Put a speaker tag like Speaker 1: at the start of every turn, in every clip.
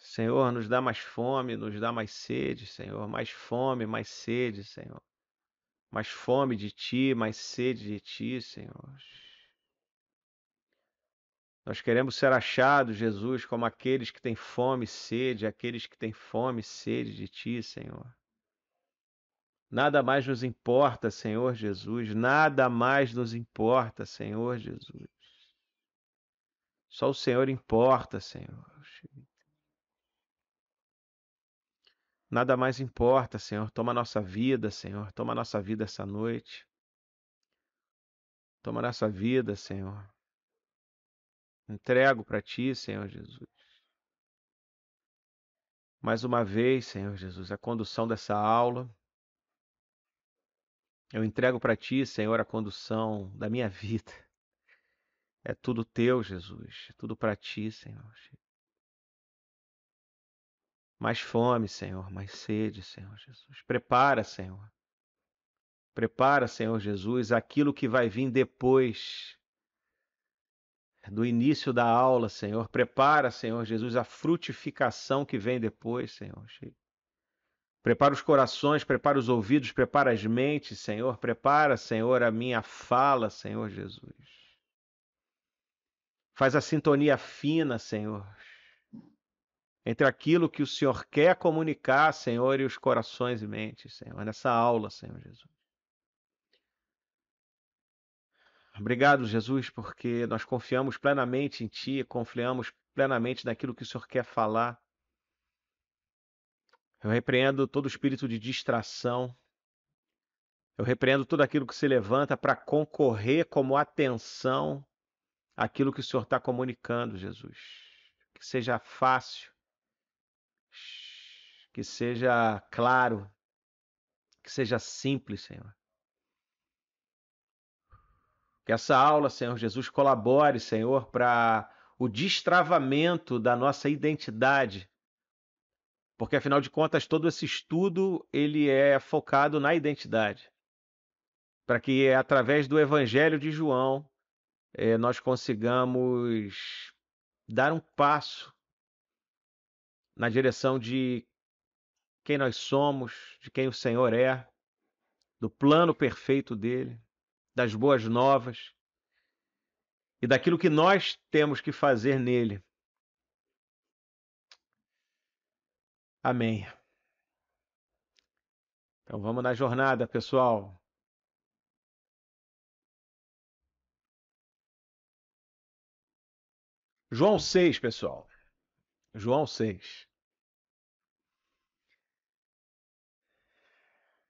Speaker 1: Senhor, nos dá mais fome, nos dá mais sede, Senhor, mais fome, mais sede, Senhor. Mais fome de Ti, mais sede de Ti, Senhor. Nós queremos ser achados, Jesus, como aqueles que têm fome e sede, aqueles que têm fome e sede de Ti, Senhor. Nada mais nos importa, Senhor Jesus, nada mais nos importa, Senhor Jesus. Só o Senhor importa, Senhor. Nada mais importa, Senhor. Toma a nossa vida, Senhor. Toma a nossa vida essa noite. Toma a nossa vida, Senhor. Entrego para Ti, Senhor Jesus. Mais uma vez, Senhor Jesus, a condução dessa aula. Eu entrego para Ti, Senhor, a condução da minha vida. É tudo Teu, Jesus. É tudo para Ti, Senhor. Mais fome, Senhor, mais sede, Senhor Jesus. Prepara, Senhor. Prepara, Senhor Jesus, aquilo que vai vir depois do início da aula, Senhor. Prepara, Senhor Jesus, a frutificação que vem depois, Senhor. Prepara os corações, prepara os ouvidos, prepara as mentes, Senhor. Prepara, Senhor, a minha fala, Senhor Jesus. Faz a sintonia fina, Senhor, entre aquilo que o Senhor quer comunicar, Senhor, e os corações e mentes, Senhor, nessa aula, Senhor Jesus. Obrigado, Jesus, porque nós confiamos plenamente em Ti, confiamos plenamente naquilo que o Senhor quer falar. Eu repreendo todo espírito de distração. Eu repreendo tudo aquilo que se levanta para concorrer como atenção àquilo que o Senhor está comunicando, Jesus. Que seja fácil, que seja claro, que seja simples, Senhor. Que essa aula, Senhor Jesus, colabore, Senhor, para o destravamento da nossa identidade. Porque, afinal de contas, todo esse estudo ele é focado na identidade. Para que, através do Evangelho de João, nós consigamos dar um passo na direção de quem nós somos, de quem o Senhor é, do plano perfeito dele, das boas novas e daquilo que nós temos que fazer nele. Amém. Então vamos na jornada, pessoal. João 6, pessoal. João 6.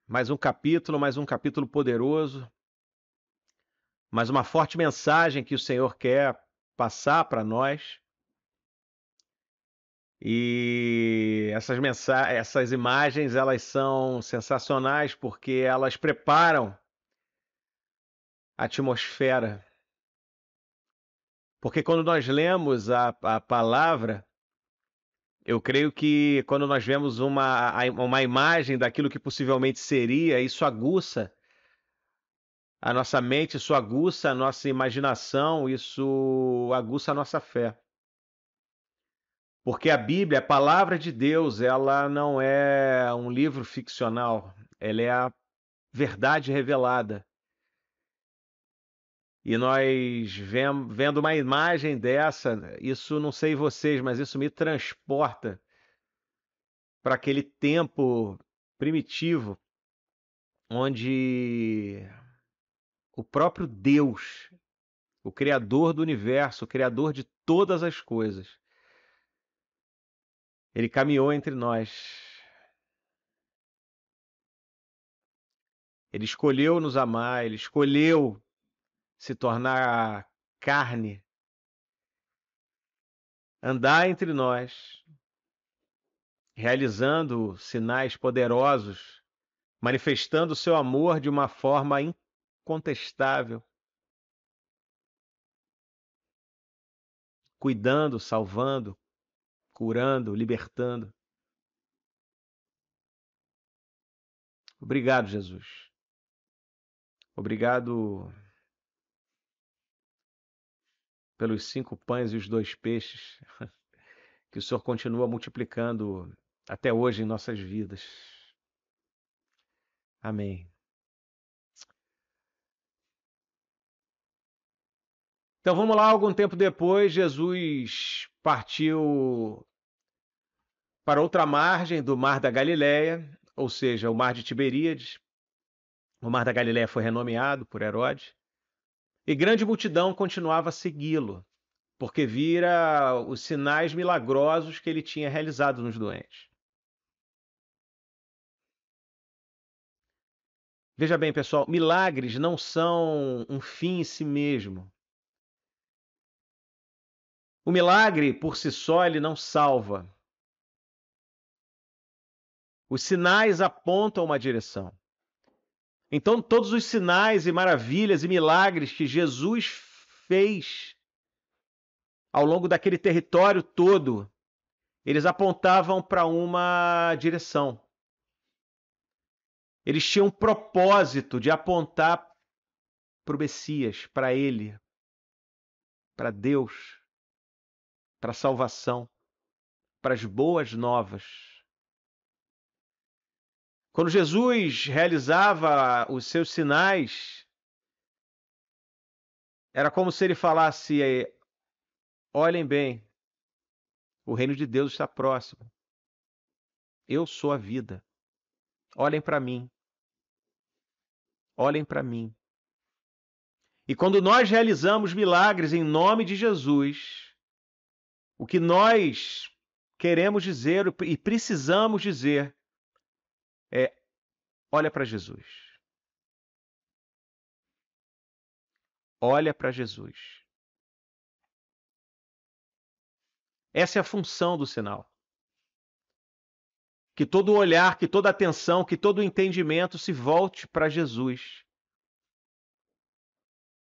Speaker 1: Mais um capítulo poderoso, mais uma forte mensagem que o Senhor quer passar para nós. E essas imagens, elas são sensacionais porque elas preparam a atmosfera. Porque quando nós lemos a palavra, eu creio que quando nós vemos uma imagem daquilo que possivelmente seria, isso aguça a nossa mente, isso aguça a nossa imaginação, isso aguça a nossa fé. Porque a Bíblia, a palavra de Deus, ela não é um livro ficcional, ela é a verdade revelada. E nós vendo uma imagem dessa, isso não sei vocês, mas isso me transporta para aquele tempo primitivo, onde o próprio Deus, o Criador do universo, o Criador de todas as coisas, ele caminhou entre nós. Ele escolheu nos amar, ele escolheu se tornar carne, andar entre nós, realizando sinais poderosos, manifestando o seu amor de uma forma incontestável, cuidando, salvando, curando, libertando. Obrigado, Jesus. Obrigado pelos 5 pães e os 2 peixes que o Senhor continua multiplicando até hoje em nossas vidas. Amém. Então vamos lá, algum tempo depois, Jesus partiu para outra margem do Mar da Galileia, ou seja, o Mar de Tiberíades. O Mar da Galileia foi renomeado por Herodes, e grande multidão continuava a segui-lo, porque vira os sinais milagrosos que ele tinha realizado nos doentes. Veja bem, pessoal, milagres não são um fim em si mesmo. O milagre, por si só, ele não salva. Os sinais apontam uma direção. Então, todos os sinais e maravilhas e milagres que Jesus fez ao longo daquele território todo, eles apontavam para uma direção. Eles tinham um propósito de apontar para o Messias, para ele, para Deus, para a salvação, para as boas novas. Quando Jesus realizava os seus sinais, era como se ele falasse: olhem bem, o reino de Deus está próximo. Eu sou a vida. Olhem para mim. Olhem para mim. E quando nós realizamos milagres em nome de Jesus, o que nós queremos dizer e precisamos dizer é: olha para Jesus. Olha para Jesus. Essa é a função do sinal. Que todo olhar, que toda atenção, que todo entendimento se volte para Jesus.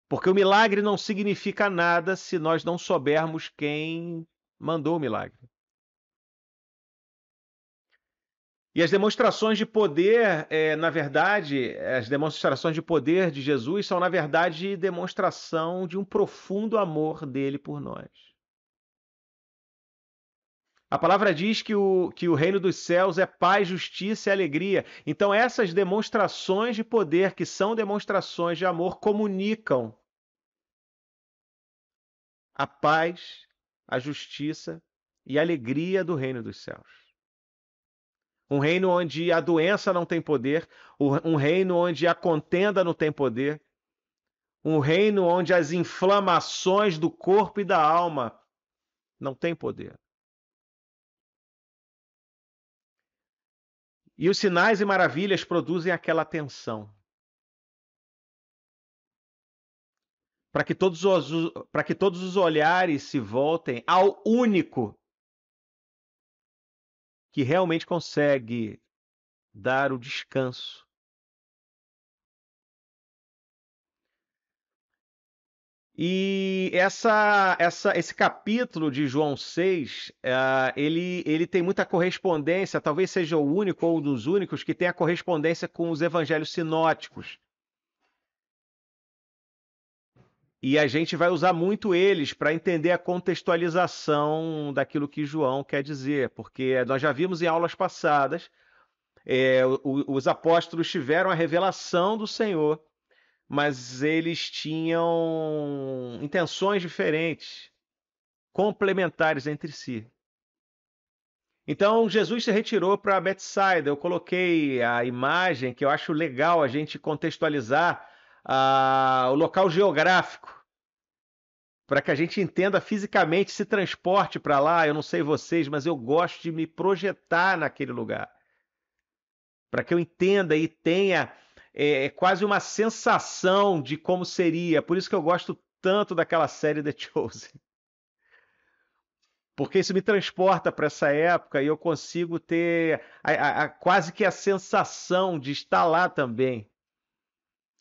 Speaker 1: Porque o milagre não significa nada se nós não soubermos quem mandou o milagre. E as demonstrações de poder, na verdade, as demonstrações de poder de Jesus são, na verdade, demonstração de um profundo amor dele por nós. A palavra diz que o reino dos céus é paz, justiça e alegria. Então, essas demonstrações de poder, que são demonstrações de amor, comunicam a paz, a justiça e a alegria do reino dos céus. Um reino onde a doença não tem poder, um reino onde a contenda não tem poder, um reino onde as inflamações do corpo e da alma não têm poder. E os sinais e maravilhas produzem aquela tensão. Para que todos os olhares se voltem ao único que realmente consegue dar o descanso. E esse capítulo de João 6, ele tem muita correspondência, talvez seja o único ou um dos únicos que tem a correspondência com os evangelhos sinóticos. E a gente vai usar muito eles para entender a contextualização daquilo que João quer dizer, porque nós já vimos em aulas passadas, os apóstolos tiveram a revelação do Senhor, mas eles tinham intenções diferentes, complementares entre si. Então, Jesus se retirou para Betsaida. Eu coloquei a imagem que eu acho legal a gente contextualizar o local geográfico, para que a gente entenda fisicamente, se transporte para lá. Eu não sei vocês, mas eu gosto de me projetar naquele lugar, para que eu entenda e tenha quase uma sensação de como seria. Por isso que eu gosto tanto daquela série The Chosen. Porque isso me transporta para essa época e eu consigo ter quase que a sensação de estar lá também.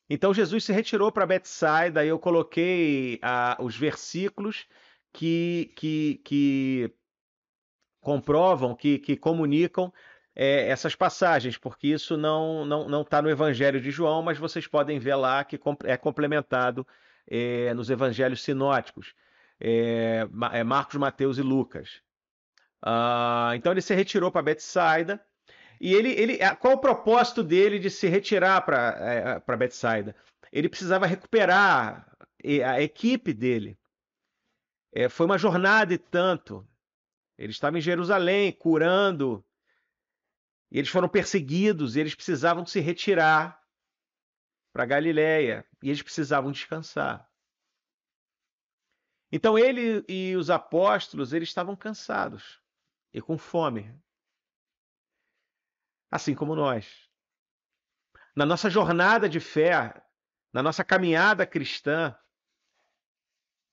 Speaker 1: Então Jesus se retirou para Betsaida e eu coloquei os versículos que comprovam, que comunicam essas passagens, porque isso não está no Evangelho de João, mas vocês podem ver lá que é complementado nos Evangelhos sinóticos, Marcos, Mateus e Lucas. Então ele se retirou para Betsaida. E qual o propósito dele de se retirar para Betsaida? Ele precisava recuperar a equipe dele. Foi uma jornada e tanto. Ele estava em Jerusalém curando. E eles foram perseguidos e eles precisavam se retirar para Galiléia. E eles precisavam descansar. Então ele e os apóstolos, eles estavam cansados e com fome, assim como nós. Na nossa jornada de fé, na nossa caminhada cristã,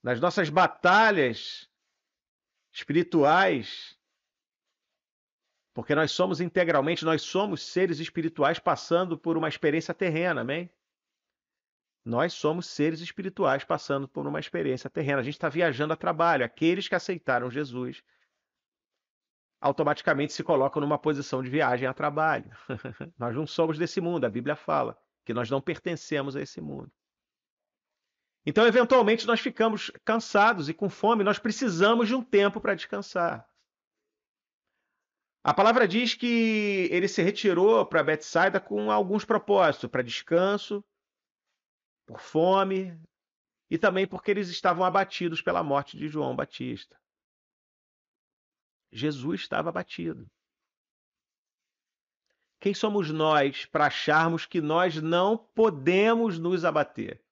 Speaker 1: nas nossas batalhas espirituais, porque nós somos integralmente, nós somos seres espirituais passando por uma experiência terrena, amém? Nós somos seres espirituais passando por uma experiência terrena. A gente está viajando a trabalho. Aqueles que aceitaram Jesus automaticamente se colocam numa posição de viagem a trabalho. Nós não somos desse mundo, a Bíblia fala que nós não pertencemos a esse mundo. Então, eventualmente, nós ficamos cansados e com fome, nós precisamos de um tempo para descansar. A palavra diz que ele se retirou para Betsaida com alguns propósitos, para descanso, por fome e também porque eles estavam abatidos pela morte de João Batista. Jesus estava abatido. Quem somos nós para acharmos que nós não podemos nos abater?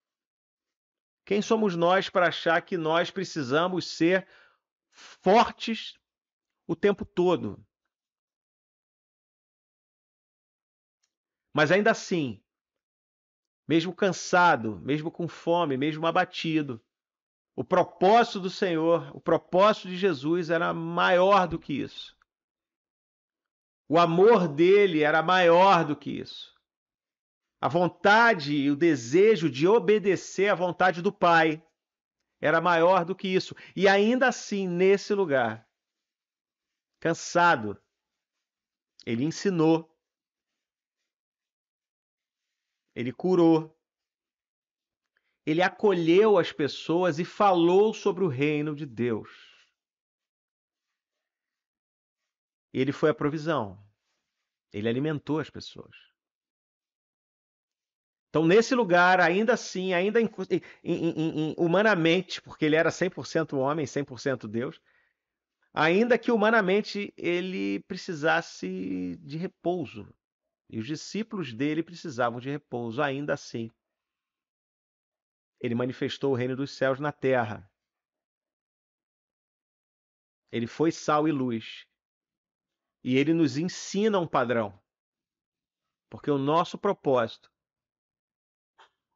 Speaker 1: Quem somos nós para achar que nós precisamos ser fortes o tempo todo? Mas ainda assim, mesmo cansado, mesmo com fome, mesmo abatido, o propósito do Senhor, o propósito de Jesus era maior do que isso. O amor dele era maior do que isso. A vontade e o desejo de obedecer à vontade do Pai era maior do que isso. E ainda assim, nesse lugar, cansado, ele ensinou, ele curou, ele acolheu as pessoas e falou sobre o reino de Deus. Ele foi a provisão. Ele alimentou as pessoas. Então, nesse lugar, ainda assim, ainda humanamente, porque ele era 100% homem, 100% Deus, ainda que humanamente ele precisasse de repouso, e os discípulos dele precisavam de repouso, ainda assim, ele manifestou o reino dos céus na terra. Ele foi sal e luz. E ele nos ensina um padrão. Porque o nosso propósito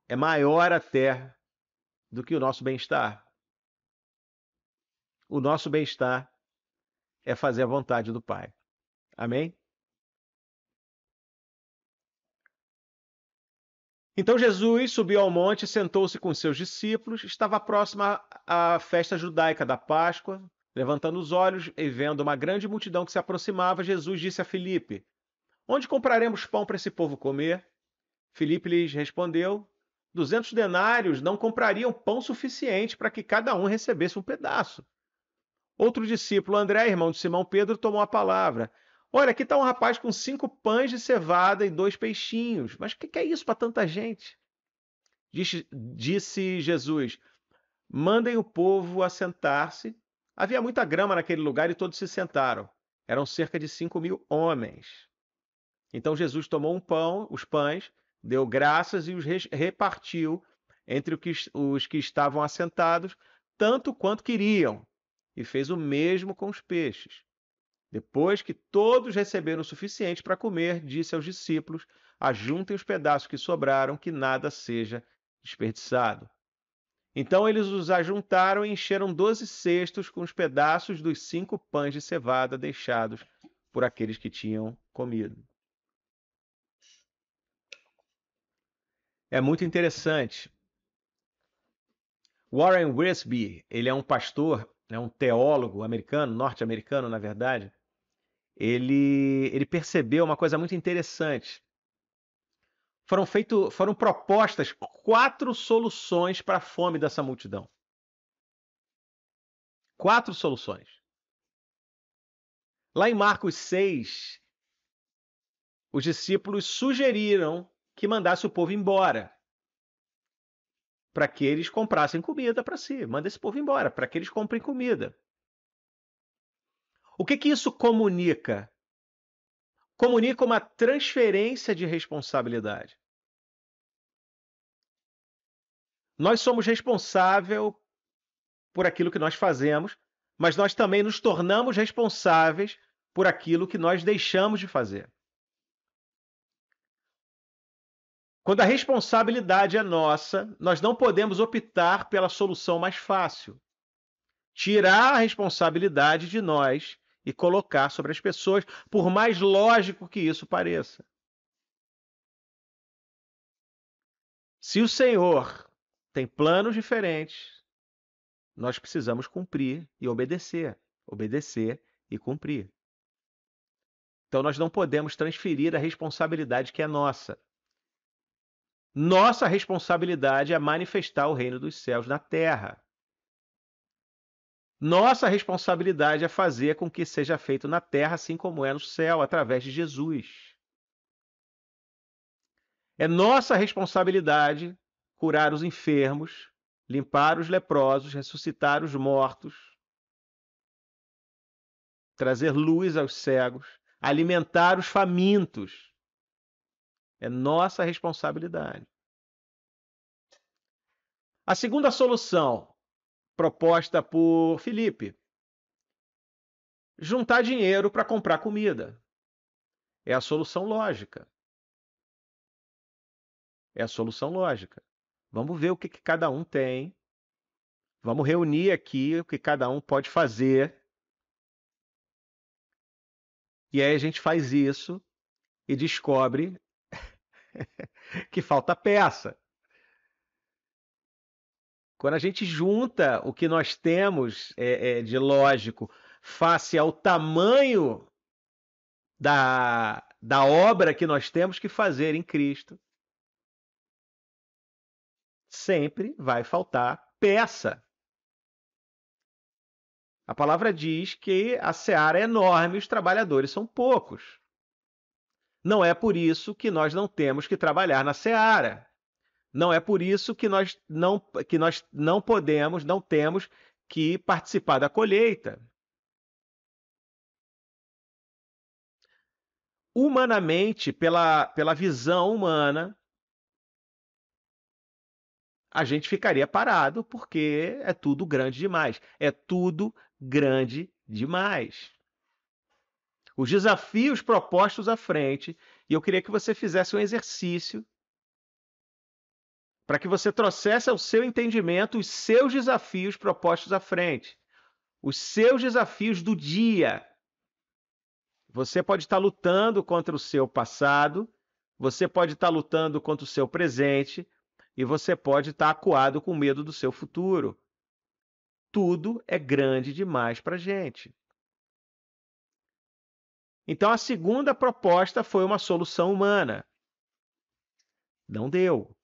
Speaker 1: é maior até do que o nosso bem-estar. O nosso bem-estar é fazer a vontade do Pai. Amém? Então Jesus subiu ao monte, sentou-se com seus discípulos, estava próxima à festa judaica da Páscoa. Levantando os olhos e vendo uma grande multidão que se aproximava, Jesus disse a Filipe: Onde compraremos pão para esse povo comer? Filipe lhes respondeu: 200 denários não comprariam pão suficiente para que cada um recebesse um pedaço. Outro discípulo, André, irmão de Simão Pedro, tomou a palavra. Olha, aqui está um rapaz com 5 pães de cevada e 2 peixinhos. Mas o que é isso para tanta gente? Disse Jesus: Mandem o povo assentar-se. Havia muita grama naquele lugar e todos se sentaram. Eram cerca de 5.000 homens. Então Jesus tomou os pães, deu graças e os repartiu entre os que estavam assentados, tanto quanto queriam, e fez o mesmo com os peixes. Depois que todos receberam o suficiente para comer, disse aos discípulos: Ajuntem os pedaços que sobraram, que nada seja desperdiçado. Então eles os ajuntaram e encheram 12 cestos com os pedaços dos 5 pães de cevada deixados por aqueles que tinham comido. É muito interessante. Warren Wiersbe, ele é um pastor, é um teólogo americano, norte-americano, na verdade. Ele percebeu uma coisa muito interessante. Foram propostas 4 soluções para a fome dessa multidão. 4 soluções. Lá em Marcos 6, os discípulos sugeriram que mandasse o povo embora, para que eles comprassem comida para si. Manda esse povo embora, para que eles comprem comida. O que isso comunica? Comunica uma transferência de responsabilidade. Nós somos responsáveis por aquilo que nós fazemos, mas nós também nos tornamos responsáveis por aquilo que nós deixamos de fazer. Quando a responsabilidade é nossa, nós não podemos optar pela solução mais fácil. Tirar a responsabilidade de nós e colocar sobre as pessoas, por mais lógico que isso pareça. Se o Senhor tem planos diferentes, nós precisamos cumprir e obedecer. Obedecer e cumprir. Então nós não podemos transferir a responsabilidade que é nossa. Nossa responsabilidade é manifestar o reino dos céus na terra. Nossa responsabilidade é fazer com que seja feito na terra assim como é no céu, através de Jesus. É nossa responsabilidade curar os enfermos, limpar os leprosos, ressuscitar os mortos, trazer luz aos cegos, alimentar os famintos. É nossa responsabilidade. A segunda solução proposta por Filipe: juntar dinheiro para comprar comida. É a solução lógica. É a solução lógica. Vamos ver o que cada um tem. Vamos reunir aqui o que cada um pode fazer. E aí a gente faz isso e descobre que falta peça. Quando a gente junta o que nós temos de lógico face ao tamanho da obra que nós temos que fazer em Cristo, sempre vai faltar peça. A palavra diz que a seara é enorme e os trabalhadores são poucos. Não é por isso que nós não temos que trabalhar na seara. Não é por isso que nós não podemos, não temos que participar da colheita. Humanamente, pela visão humana, a gente ficaria parado porque é tudo grande demais. É tudo grande demais. Os desafios propostos à frente, e eu queria que você fizesse um exercício para que você trouxesse ao seu entendimento os seus desafios propostos à frente, os seus desafios do dia. Você pode estar lutando contra o seu passado, você pode estar lutando contra o seu presente e você pode estar acuado com medo do seu futuro. Tudo é grande demais para a gente. Então, a segunda proposta foi uma solução humana. Não deu.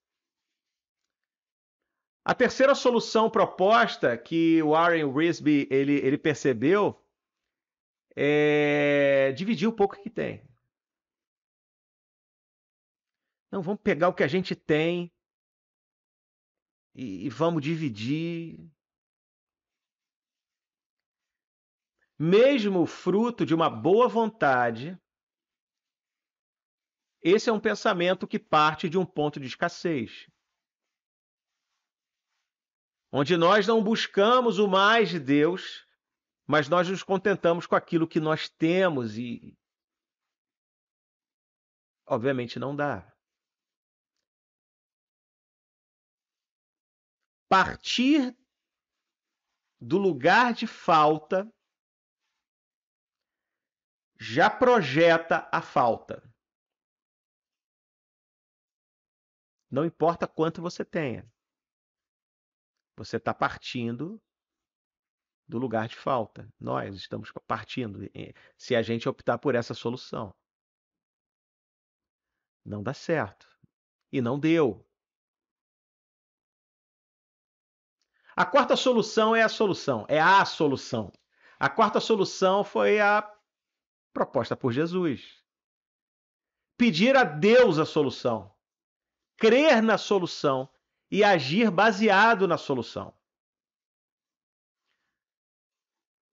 Speaker 1: A terceira solução proposta que o Warren Wiersbe ele percebeu é dividir o pouco que tem. Não, vamos pegar o que a gente tem e vamos dividir. Mesmo fruto de uma boa vontade, esse é um pensamento que parte de um ponto de escassez, onde nós não buscamos o mais de Deus, mas nós nos contentamos com aquilo que nós temos e, obviamente, não dá. Partir do lugar de falta já projeta a falta. Não importa quanto você tenha. Você está partindo do lugar de falta. Nós estamos partindo, se a gente optar por essa solução. Não dá certo. E não deu. A quarta solução é a solução. É a solução. A quarta solução foi a proposta por Jesus. Pedir a Deus a solução, crer na solução e agir baseado na solução.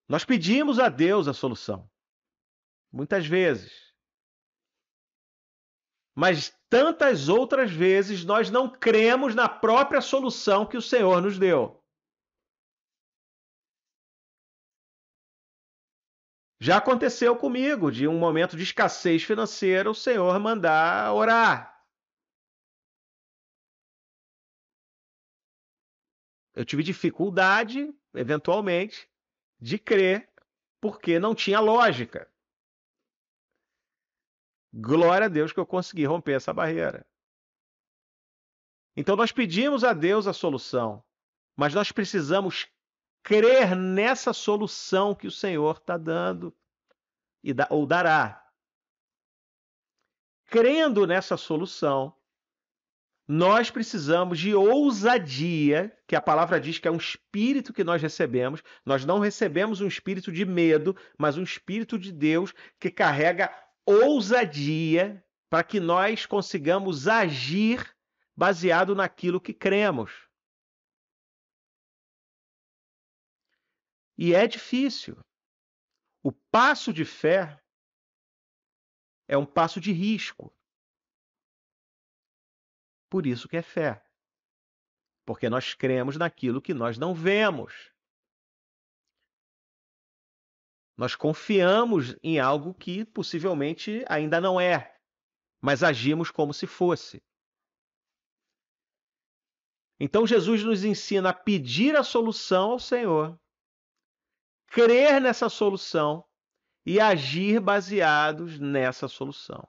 Speaker 1: Nós pedimos a Deus a solução, muitas vezes. Mas tantas outras vezes nós não cremos na própria solução que o Senhor nos deu. Já aconteceu comigo, de um momento de escassez financeira, o Senhor mandar orar. Eu tive dificuldade, eventualmente, de crer, porque não tinha lógica. Glória a Deus que eu consegui romper essa barreira. Então nós pedimos a Deus a solução, mas nós precisamos crer nessa solução que o Senhor está dando ou dará. Crendo nessa solução, nós precisamos de ousadia, que a palavra diz que é um espírito que nós recebemos. Nós não recebemos um espírito de medo, mas um espírito de Deus que carrega ousadia para que nós consigamos agir baseado naquilo que cremos. E é difícil. O passo de fé é um passo de risco. Por isso que é fé. Porque nós cremos naquilo que nós não vemos. Nós confiamos em algo que possivelmente ainda não é, mas agimos como se fosse. Então Jesus nos ensina a pedir a solução ao Senhor, crer nessa solução e agir baseados nessa solução.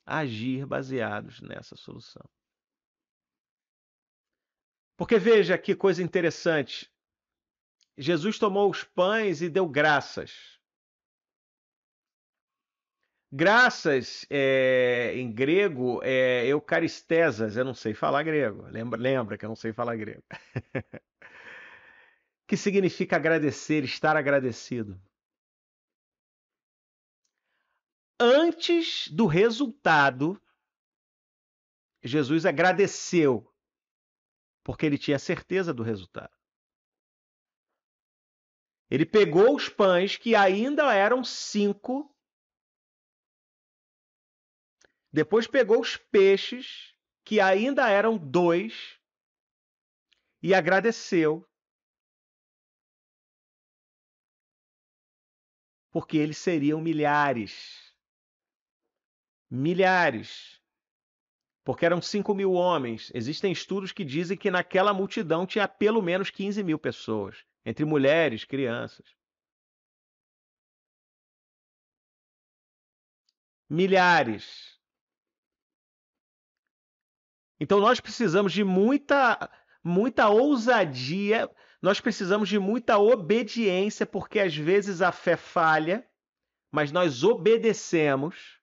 Speaker 1: Agir baseados nessa solução. Porque veja que coisa interessante. Jesus tomou os pães e deu graças. Graças, em grego, é eucaristesas. Eu não sei falar grego. Lembra que eu não sei falar grego. Que significa agradecer, estar agradecido. Antes do resultado, Jesus agradeceu, porque ele tinha certeza do resultado. Ele pegou os pães, que ainda eram 5, depois pegou os peixes, que ainda eram 2, e agradeceu, porque eles seriam milhares. Milhares. Porque eram 5.000 homens. Existem estudos que dizem que naquela multidão tinha pelo menos 15.000 pessoas, entre mulheres, crianças. Milhares. Então nós precisamos de muita ousadia, nós precisamos de muita obediência, porque às vezes a fé falha, mas nós obedecemos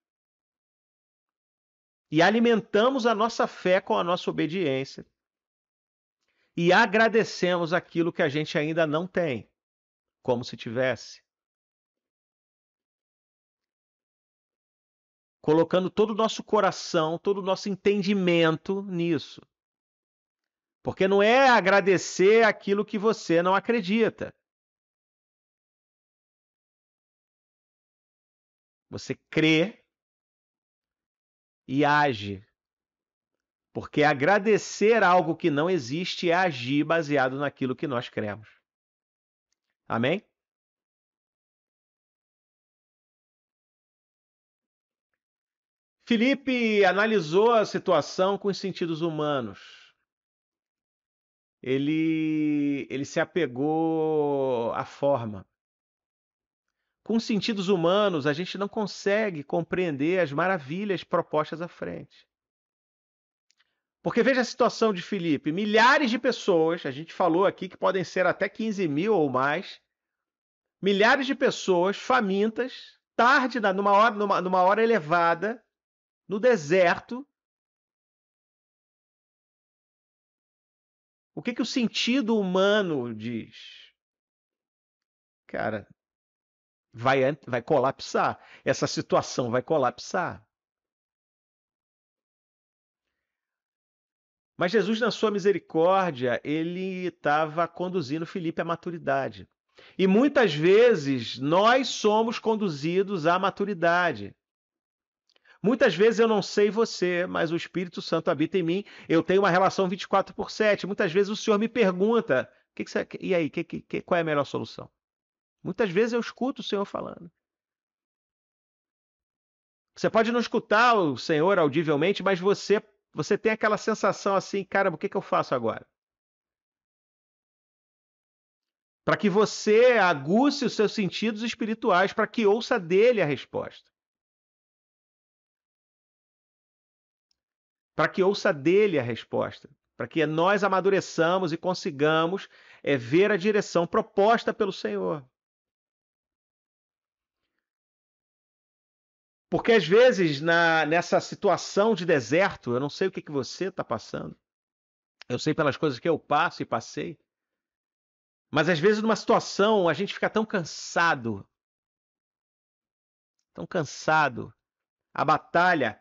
Speaker 1: e alimentamos a nossa fé com a nossa obediência. E agradecemos aquilo que a gente ainda não tem, como se tivesse. Colocando todo o nosso coração, todo o nosso entendimento nisso. Porque não é agradecer aquilo que você não acredita. Você crê e age. Porque agradecer algo que não existe é agir baseado naquilo que nós cremos. Amém? Filipe analisou a situação com os sentidos humanos. Ele se apegou à forma. Com os sentidos humanos, a gente não consegue compreender as maravilhas propostas à frente. Porque veja a situação de Filipe. Milhares de pessoas, a gente falou aqui que podem ser até 15.000 ou mais, milhares de pessoas famintas, tarde, numa hora elevada, no deserto. O que o sentido humano diz? Cara, vai colapsar. Essa situação vai colapsar. Mas Jesus, na sua misericórdia, ele estava conduzindo Filipe à maturidade. E muitas vezes nós somos conduzidos à maturidade. Muitas vezes eu não sei você, mas o Espírito Santo habita em mim. Eu tenho uma relação 24/7. Muitas vezes o Senhor me pergunta: e aí, qual é a melhor solução? Muitas vezes eu escuto o Senhor falando. Você pode não escutar o Senhor audivelmente, mas você tem aquela sensação assim, cara, o que eu faço agora? Para que você aguce os seus sentidos espirituais, para que ouça dele a resposta. Para que ouça dele a resposta. Para que nós amadureçamos e consigamos ver a direção proposta pelo Senhor. Porque às vezes, nessa situação de deserto, eu não sei o que você está passando. Eu sei pelas coisas que eu passo e passei. Mas às vezes, numa situação, a gente fica tão cansado. Tão cansado. A batalha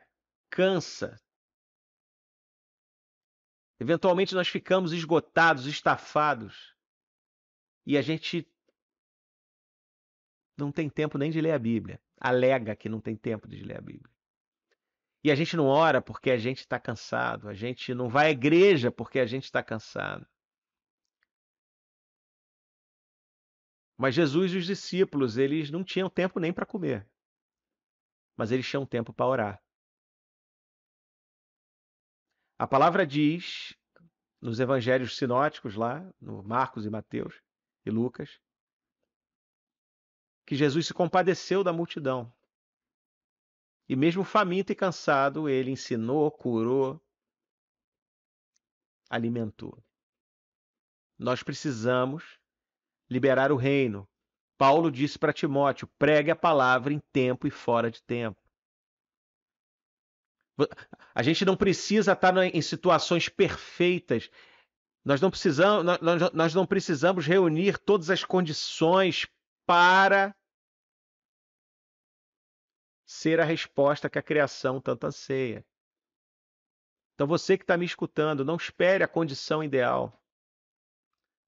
Speaker 1: cansa. Eventualmente, nós ficamos esgotados, estafados. E a gente não tem tempo nem de ler a Bíblia. Alega que não tem tempo de ler a Bíblia. E a gente não ora porque a gente está cansado. A gente não vai à igreja porque a gente está cansado. Mas Jesus e os discípulos, eles não tinham tempo nem para comer. Mas eles tinham tempo para orar. A palavra diz, nos evangelhos sinóticos lá, no Marcos e Mateus e Lucas, que Jesus se compadeceu da multidão. E mesmo faminto e cansado, ele ensinou, curou, alimentou. Nós precisamos liberar o reino. Paulo disse para Timóteo: pregue a palavra em tempo e fora de tempo. A gente não precisa estar em situações perfeitas. Nós não precisamos reunir todas as condições para ser a resposta que a criação tanto anseia. Então você que está me escutando, não espere a condição ideal.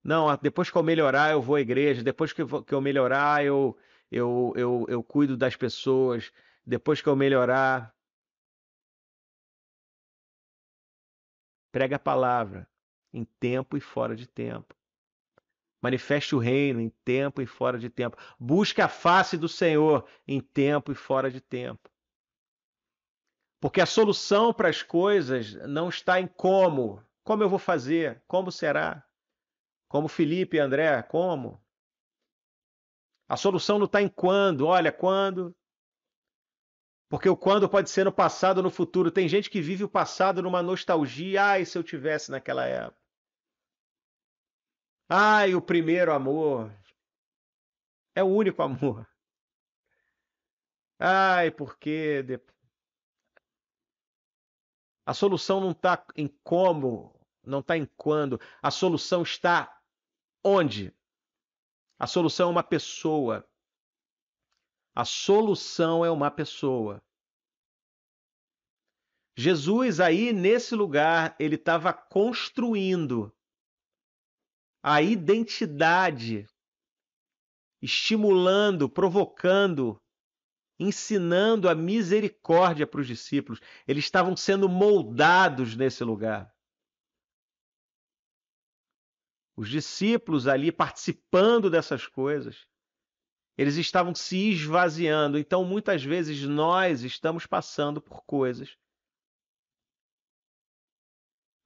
Speaker 1: Não, depois que eu melhorar, eu vou à igreja. Depois que eu melhorar, eu cuido das pessoas. Depois que eu melhorar, prega a palavra em tempo e fora de tempo. Manifeste o reino em tempo e fora de tempo. Busque a face do Senhor em tempo e fora de tempo. Porque a solução para as coisas não está em como. Como eu vou fazer? Como será? Como Felipe e André, como? A solução não está em quando. Olha, quando. Porque o quando pode ser no passado ou no futuro. Tem gente que vive o passado numa nostalgia. Ai, se eu tivesse naquela época. Ai, o primeiro amor. É o único amor. Ai, porque a solução não está em como, não está em quando. A solução está onde? A solução é uma pessoa. A solução é uma pessoa. Jesus aí nesse lugar, ele estava construindo a identidade, estimulando, provocando, ensinando a misericórdia para os discípulos. Eles estavam sendo moldados nesse lugar. Os discípulos ali participando dessas coisas, eles estavam se esvaziando. Então, muitas vezes, nós estamos passando por coisas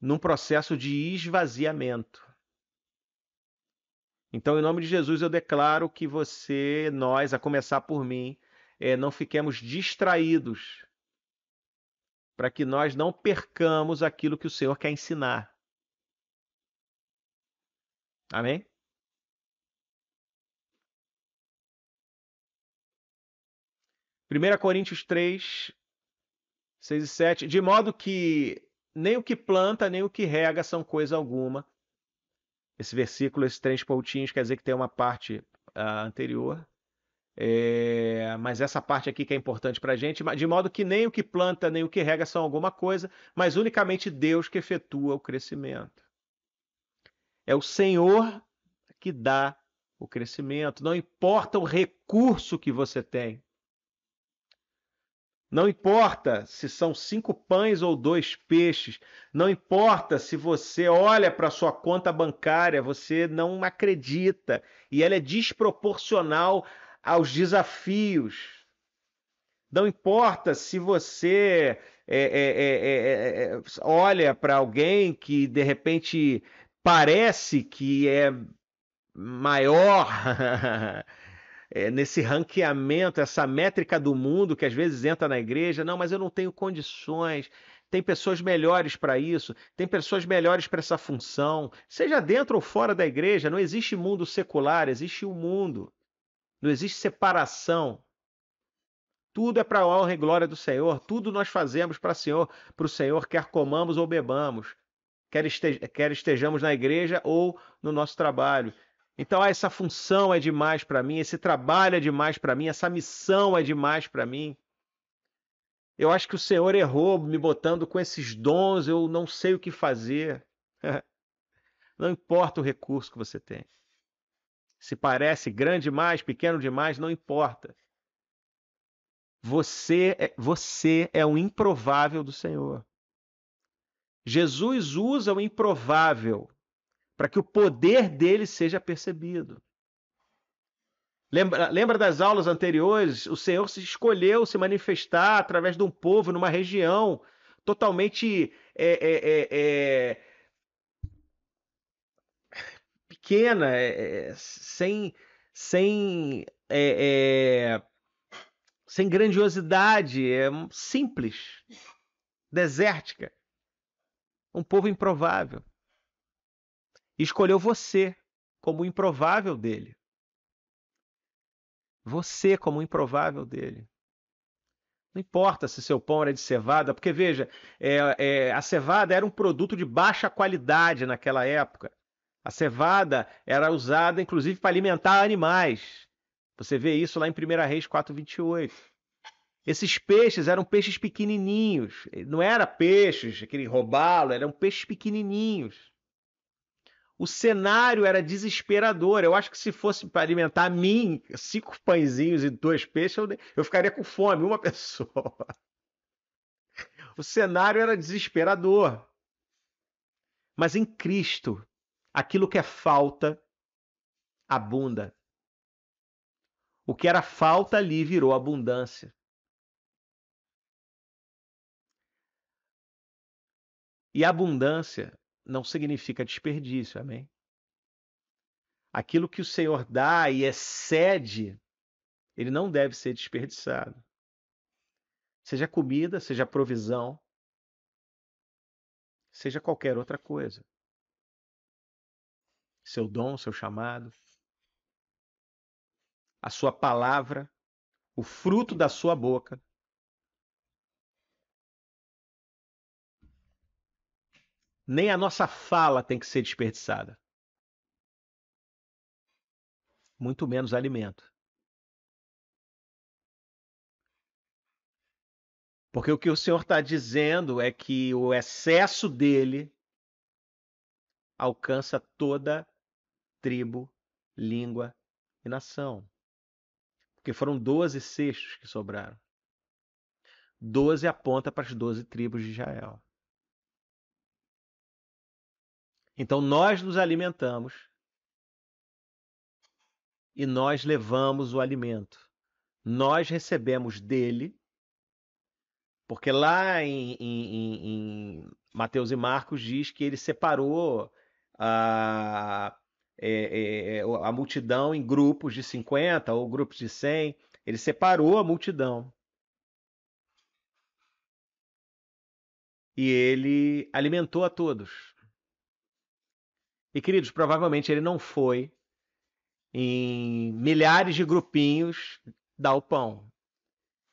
Speaker 1: num processo de esvaziamento. Então, em nome de Jesus, eu declaro que você, nós, a começar por mim, não fiquemos distraídos para que nós não percamos aquilo que o Senhor quer ensinar. Amém? Primeira Coríntios 3, 6 e 7. De modo que nem o que planta, nem o que rega são coisa alguma. Esse versículo, esses 3 pontinhos, quer dizer que tem uma parte anterior. Mas essa parte aqui que é importante para a gente, de modo que nem o que planta nem o que rega são alguma coisa, mas unicamente Deus que efetua o crescimento. É o Senhor que dá o crescimento, não importa o recurso que você tem. Não importa se são 5 pães ou 2 peixes, não importa se você olha para a sua conta bancária, você não acredita e ela é desproporcional aos desafios. Não importa se você olha para alguém que de repente parece que é maior nesse ranqueamento, essa métrica do mundo que às vezes entra na igreja. Não, mas eu não tenho condições. Tem pessoas melhores para isso, tem pessoas melhores para essa função. Seja dentro ou fora da igreja, não existe mundo secular, existe o mundo. Não existe separação. Tudo é para a honra e glória do Senhor, tudo nós fazemos para o Senhor, quer comamos ou bebamos, quer estejamos na igreja ou no nosso trabalho. Então, essa função é demais para mim, esse trabalho é demais para mim, essa missão é demais para mim. Eu acho que o Senhor errou me botando com esses dons, eu não sei o que fazer. Não importa o recurso que você tem. Se parece grande demais, pequeno demais, não importa. Você é um improvável do Senhor. Jesus usa o improvável para que o poder dele seja percebido. Lembra das aulas anteriores? O Senhor se escolheu se manifestar através de um povo numa região totalmente pequena, sem, sem grandiosidade, simples, desértica. Um povo improvável. E escolheu você como o improvável dele. Você como o improvável dele. Não importa se seu pão era de cevada, porque veja, a cevada era um produto de baixa qualidade naquela época. A cevada era usada, inclusive, para alimentar animais. Você vê isso lá em 1 Reis 4:28. Esses peixes eram peixes pequenininhos. Não era peixes, aquele robalo, eram peixes pequenininhos. O cenário era desesperador. Eu acho que se fosse para alimentar a mim, 5 pãezinhos e 2 peixes, eu ficaria com fome, uma pessoa. O cenário era desesperador. Mas em Cristo, aquilo que é falta, abunda. O que era falta ali virou abundância. E abundância não significa desperdício, amém? Aquilo que o Senhor dá e excede, ele não deve ser desperdiçado. Seja comida, seja provisão, seja qualquer outra coisa. Seu dom, seu chamado, a sua palavra, o fruto da sua boca. Nem a nossa fala tem que ser desperdiçada. Muito menos alimento. Porque o que o Senhor está dizendo é que o excesso dele alcança toda tribo, língua e nação. Porque foram 12 cestos que sobraram. 12 aponta para as 12 tribos de Israel. Então nós nos alimentamos e nós levamos o alimento. Nós recebemos dele, porque lá em Mateus e Marcos diz que ele separou a multidão em grupos de 50 ou grupos de 100. Ele separou a multidão. E ele alimentou a todos. E, queridos, provavelmente ele não foi em milhares de grupinhos dar o pão.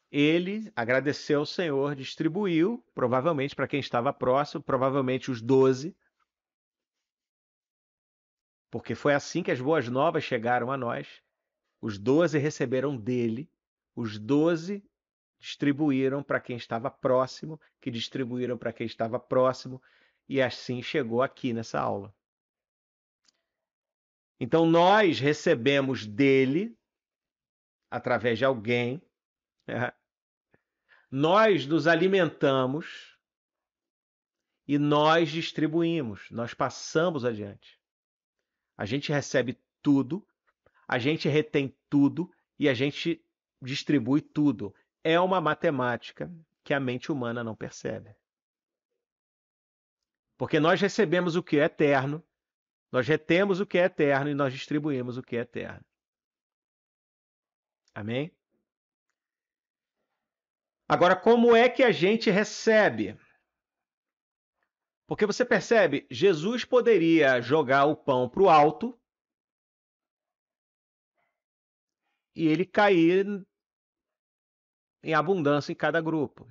Speaker 1: Ele agradeceu ao Senhor, distribuiu, provavelmente para quem estava próximo, provavelmente os 12, porque foi assim que as boas novas chegaram a nós. Os 12 receberam dele, os 12 distribuíram para quem estava próximo, que distribuíram para quem estava próximo, e assim chegou aqui nessa aula. Então nós recebemos dele, através de alguém, nós nos alimentamos e nós distribuímos, nós passamos adiante. A gente recebe tudo, a gente retém tudo e a gente distribui tudo. É uma matemática que a mente humana não percebe. Porque nós recebemos o que é eterno, nós retemos o que é eterno e nós distribuímos o que é eterno. Amém? Agora, como é que a gente recebe? Porque você percebe, Jesus poderia jogar o pão para o alto e ele cair em abundância em cada grupo.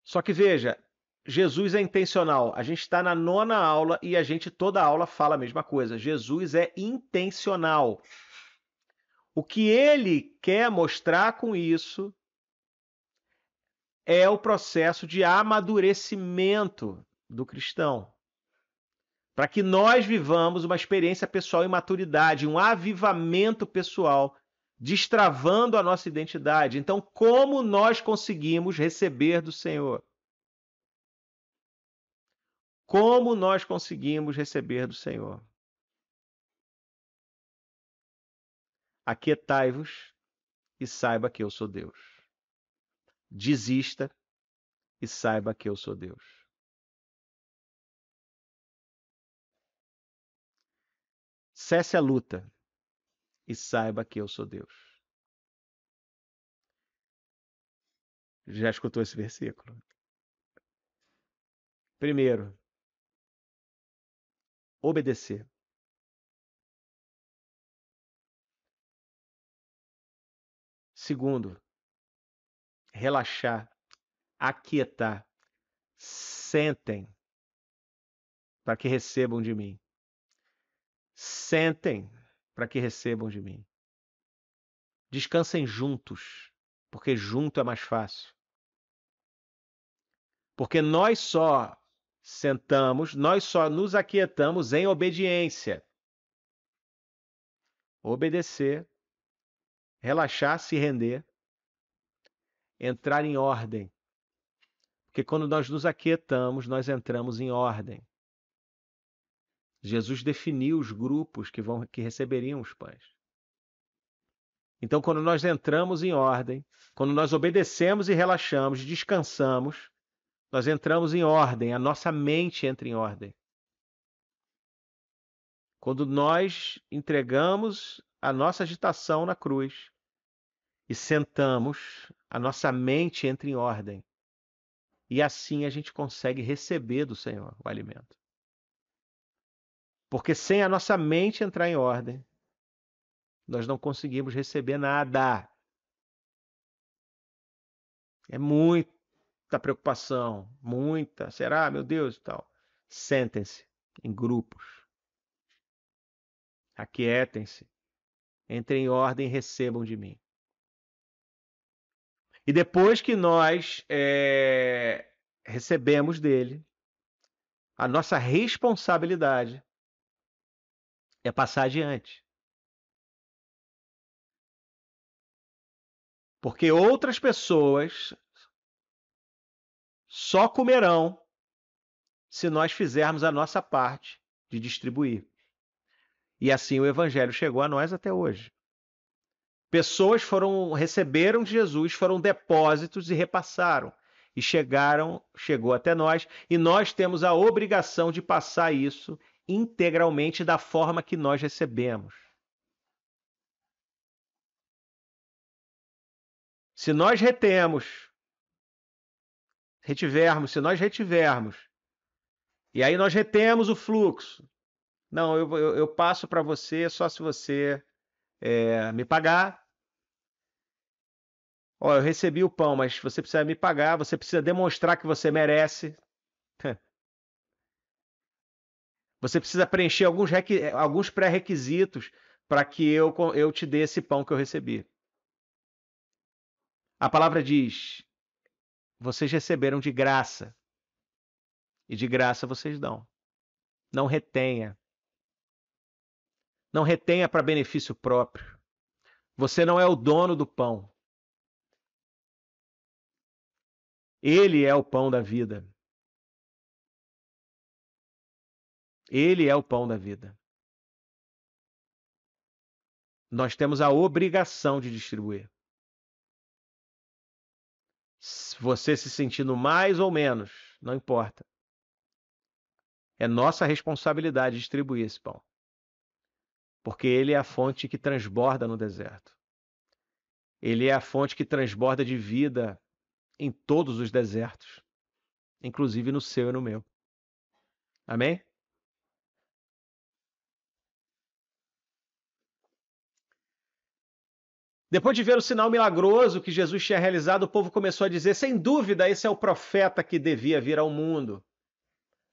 Speaker 1: Só que veja, Jesus é intencional. A gente está na 9ª aula e a gente toda aula fala a mesma coisa. Jesus é intencional. O que ele quer mostrar com isso é o processo de amadurecimento do cristão. Para que nós vivamos uma experiência pessoal em maturidade, um avivamento pessoal, destravando a nossa identidade. Então, como nós conseguimos receber do Senhor? Como nós conseguimos receber do Senhor? Aquietai-vos e saiba que eu sou Deus. Desista e saiba que eu sou Deus. Cesse a luta e saiba que eu sou Deus. Já escutou esse versículo? Primeiro, obedecer. Segundo, relaxar, aquietar. Sentem para que recebam de mim. Sentem para que recebam de mim. Descansem juntos, porque junto é mais fácil. Porque nós só sentamos, nós só nos aquietamos em obediência. Obedecer, relaxar, se render, entrar em ordem. Porque quando nós nos aquietamos, nós entramos em ordem. Jesus definiu os grupos que receberiam os pães. Então, quando nós entramos em ordem, quando nós obedecemos e relaxamos, descansamos, nós entramos em ordem, a nossa mente entra em ordem. Quando nós entregamos a nossa agitação na cruz e sentamos, a nossa mente entra em ordem. E assim a gente consegue receber do Senhor o alimento. Porque sem a nossa mente entrar em ordem, nós não conseguimos receber nada. É muita preocupação, muita. Será, meu Deus, e tal. Sentem-se em grupos. Aquietem-se. Entrem em ordem e recebam de mim. E depois que nós recebemos dele, a nossa responsabilidade é passar adiante. Porque outras pessoas só comerão se nós fizermos a nossa parte de distribuir. E assim o evangelho chegou a nós até hoje. Pessoas receberam de Jesus, foram depósitos e repassaram. E chegou até nós, e nós temos a obrigação de passar isso integralmente da forma que nós recebemos. Se nós se nós retivermos, e aí nós retemos o fluxo. Não, eu passo para você só se você me pagar. Ó, eu recebi o pão, mas você precisa me pagar, você precisa demonstrar que você merece. Você precisa preencher alguns pré-requisitos para que eu te dê esse pão que eu recebi. A palavra diz: vocês receberam de graça, e de graça vocês dão. Não retenha. Não retenha para benefício próprio. Você não é o dono do pão. Ele é o pão da vida. Ele é o pão da vida. Nós temos a obrigação de distribuir. Você se sentindo mais ou menos, não importa. É nossa responsabilidade distribuir esse pão. Porque ele é a fonte que transborda no deserto. Ele é a fonte que transborda de vida em todos os desertos, inclusive no seu e no meu. Amém? Depois de ver o sinal milagroso que Jesus tinha realizado, o povo começou a dizer: sem dúvida, esse é o profeta que devia vir ao mundo.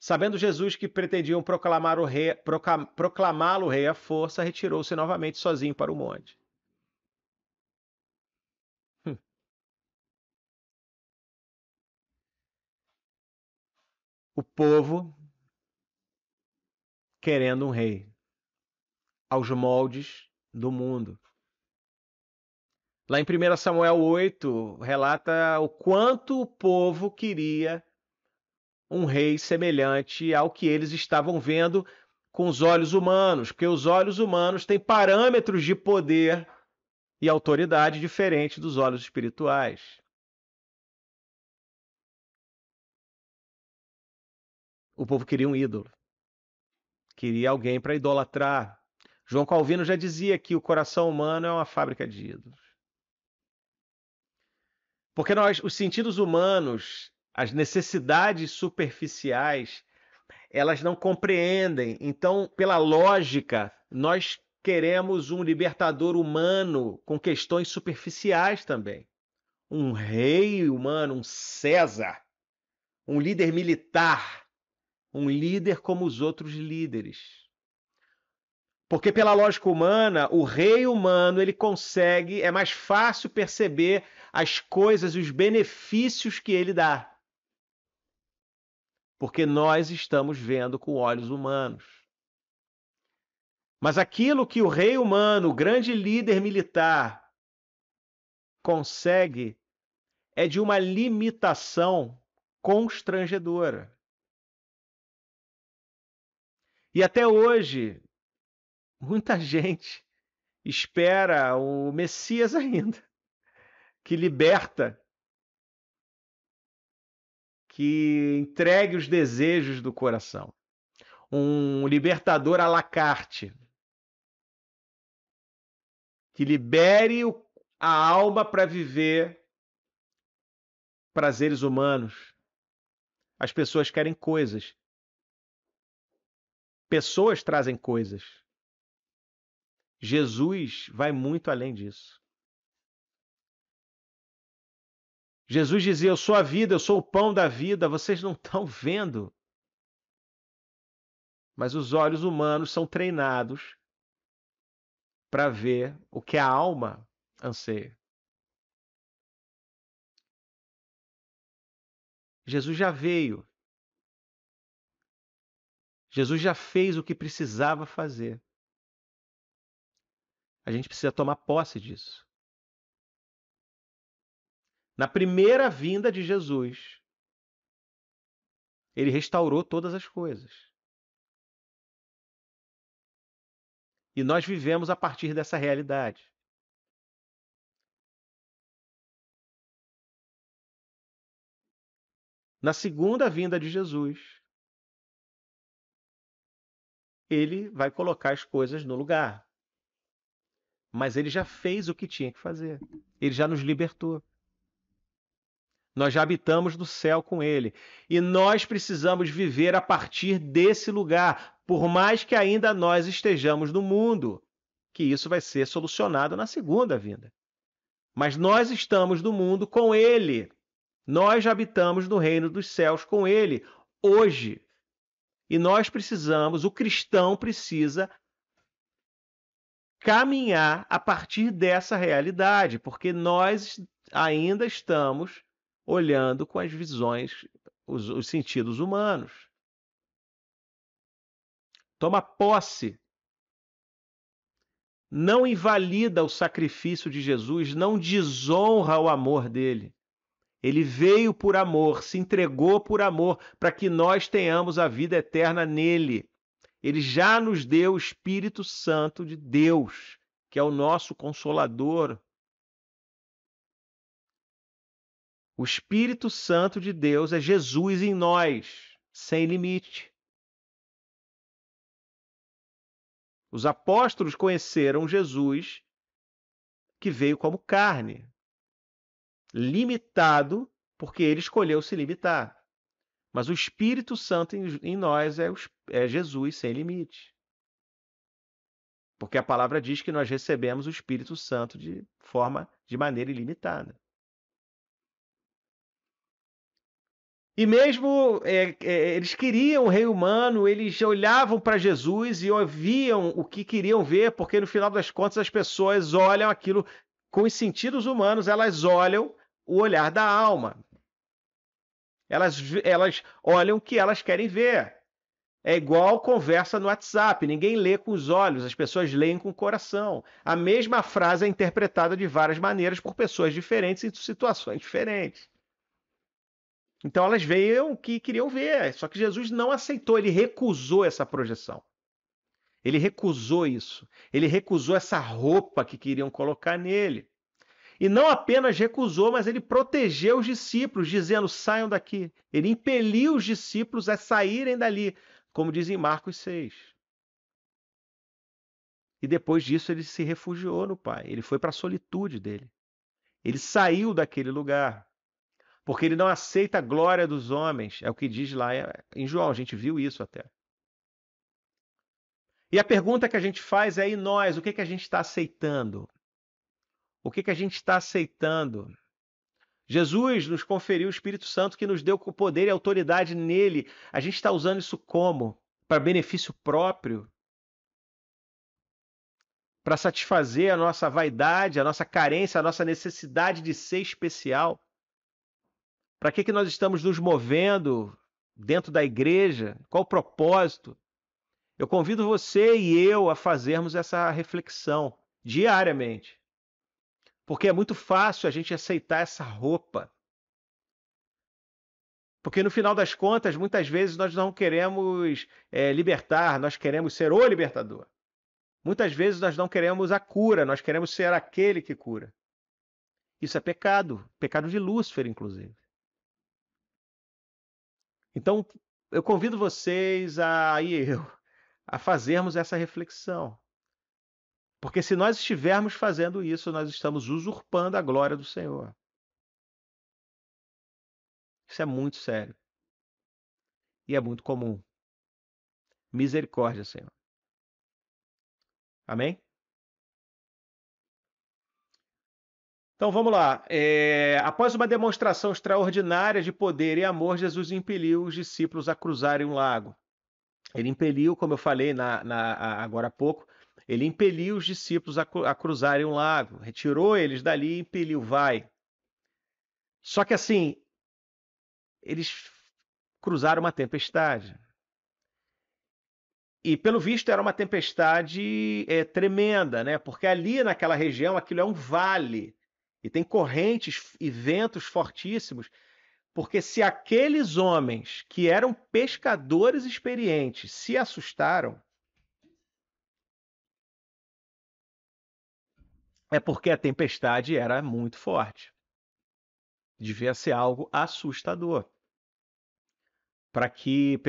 Speaker 1: Sabendo Jesus que pretendiam proclamá-lo rei à força, retirou-se novamente sozinho para o monte. O povo querendo um rei, aos moldes do mundo. Lá em 1 Samuel 8, relata o quanto o povo queria um rei semelhante ao que eles estavam vendo com os olhos humanos, porque os olhos humanos têm parâmetros de poder e autoridade diferentes dos olhos espirituais. O povo queria um ídolo, queria alguém para idolatrar. João Calvino já dizia que o coração humano é uma fábrica de ídolos. Porque os sentidos humanos, as necessidades superficiais, elas não compreendem. Então, pela lógica, nós queremos um libertador humano com questões superficiais também. Um rei humano, um César, um líder militar, um líder como os outros líderes. Porque pela lógica humana, o rei humano, ele consegue, é mais fácil perceber as coisas e os benefícios que ele dá. Porque nós estamos vendo com olhos humanos. Mas aquilo que o rei humano, o grande líder militar, consegue é de uma limitação constrangedora. E até hoje, muita gente espera o Messias ainda, que liberta, que entregue os desejos do coração. Um libertador à la carte, que libere a alma para viver prazeres humanos. As pessoas querem coisas. Pessoas trazem coisas. Jesus vai muito além disso. Jesus dizia: eu sou a vida, eu sou o pão da vida. Vocês não estão vendo. Mas os olhos humanos são treinados para ver o que a alma anseia. Jesus já veio. Jesus já fez o que precisava fazer. A gente precisa tomar posse disso. Na primeira vinda de Jesus, ele restaurou todas as coisas. E nós vivemos a partir dessa realidade. Na segunda vinda de Jesus, ele vai colocar as coisas no lugar. Mas ele já fez o que tinha que fazer. Ele já nos libertou. Nós já habitamos no céu com ele. E nós precisamos viver a partir desse lugar, por mais que ainda nós estejamos no mundo, que isso vai ser solucionado na segunda vinda. Mas nós estamos no mundo com ele. Nós já habitamos no reino dos céus com ele hoje. E nós precisamos, o cristão precisa caminhar a partir dessa realidade, porque nós ainda estamos olhando com as visões, os sentidos humanos. Toma posse. Não invalida o sacrifício de Jesus, não desonra o amor dele. Ele veio por amor, se entregou por amor, para que nós tenhamos a vida eterna nele. Ele já nos deu o Espírito Santo de Deus, que é o nosso Consolador. O Espírito Santo de Deus é Jesus em nós, sem limite. Os apóstolos conheceram Jesus que veio como carne, limitado, porque ele escolheu se limitar. Mas o Espírito Santo em nós é Jesus sem limite. Porque a palavra diz que nós recebemos o Espírito Santo de maneira ilimitada. E mesmo eles queriam o rei humano, eles olhavam para Jesus e ouviam o que queriam ver, porque no final das contas as pessoas olham aquilo com os sentidos humanos, elas olham o olhar da alma. Elas olham o que elas querem ver. É igual conversa no WhatsApp, ninguém lê com os olhos, as pessoas leem com o coração. A mesma frase é interpretada de várias maneiras por pessoas diferentes em situações diferentes. Então elas veem o que queriam ver, só que Jesus não aceitou, ele recusou essa projeção. Ele recusou isso. Ele recusou essa roupa que queriam colocar nele. E não apenas recusou, mas ele protegeu os discípulos, dizendo: saiam daqui. Ele impeliu os discípulos a saírem dali, como diz em Marcos 6. E depois disso ele se refugiou no Pai. Ele foi para a solitude dele. Ele saiu daquele lugar. Porque ele não aceita a glória dos homens. É o que diz lá em João. A gente viu isso até. E a pergunta que a gente faz é: e nós? O que a gente está aceitando? O que a gente está aceitando? Jesus nos conferiu o Espírito Santo que nos deu poder e autoridade nele. A gente está usando isso como? Para benefício próprio? Para satisfazer a nossa vaidade, a nossa carência, a nossa necessidade de ser especial? Para que nós estamos nos movendo dentro da igreja? Qual o propósito? Eu convido você e eu a fazermos essa reflexão diariamente. Porque é muito fácil a gente aceitar essa roupa. Porque no final das contas, muitas vezes nós não queremos libertar, nós queremos ser o libertador. Muitas vezes nós não queremos a cura, nós queremos ser aquele que cura. Isso é pecado, pecado de Lúcifer, inclusive. Então, eu convido vocês a fazermos essa reflexão. Porque se nós estivermos fazendo isso, nós estamos usurpando a glória do Senhor. Isso é muito sério. E é muito comum. Misericórdia, Senhor. Amém? Então vamos lá. Após uma demonstração extraordinária de poder e amor, Jesus impeliu os discípulos a cruzarem um lago. Ele impeliu, como eu falei agora há pouco, ele impeliu os discípulos a cruzarem um lago. Retirou eles dali e impeliu, vai. Só que assim, eles cruzaram uma tempestade. E pelo visto era uma tempestade tremenda, né? Porque ali naquela região aquilo é um vale. E tem correntes e ventos fortíssimos, porque se aqueles homens que eram pescadores experientes se assustaram, é porque a tempestade era muito forte. Devia ser algo assustador. Para que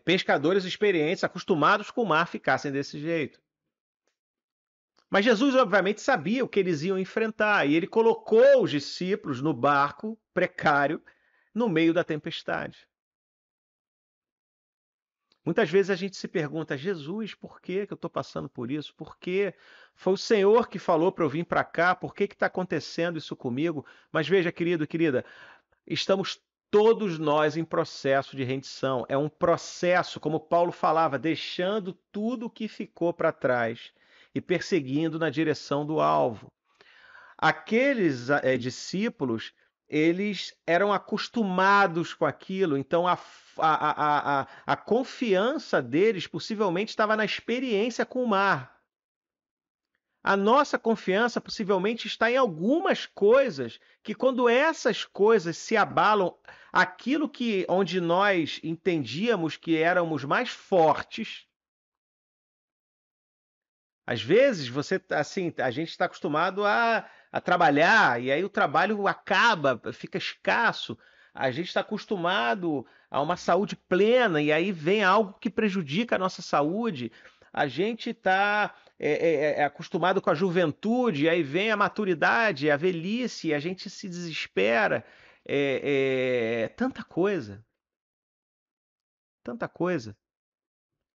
Speaker 1: pescadores experientes, acostumados com o mar, ficassem desse jeito. Mas Jesus, obviamente, sabia o que eles iam enfrentar, e ele colocou os discípulos no barco precário no meio da tempestade. Muitas vezes a gente se pergunta: Jesus, por que eu estou passando por isso? Por que foi o Senhor que falou para eu vir para cá? Por que está acontecendo isso comigo? Mas veja, querido, querida, estamos todos nós em processo de rendição. É um processo, como Paulo falava, deixando tudo o que ficou para trás e perseguindo na direção do alvo. Aqueles discípulos, eles eram acostumados com aquilo, então a confiança deles possivelmente estava na experiência com o mar. A nossa confiança possivelmente está em algumas coisas que, quando essas coisas se abalam, aquilo que onde nós entendíamos que éramos mais fortes. Às vezes você assim, a gente está acostumado a trabalhar e aí o trabalho acaba, fica escasso. A gente está acostumado a uma saúde plena e aí vem algo que prejudica a nossa saúde. A gente está acostumado com a juventude, aí vem a maturidade, a velhice, e a gente se desespera. Tanta coisa,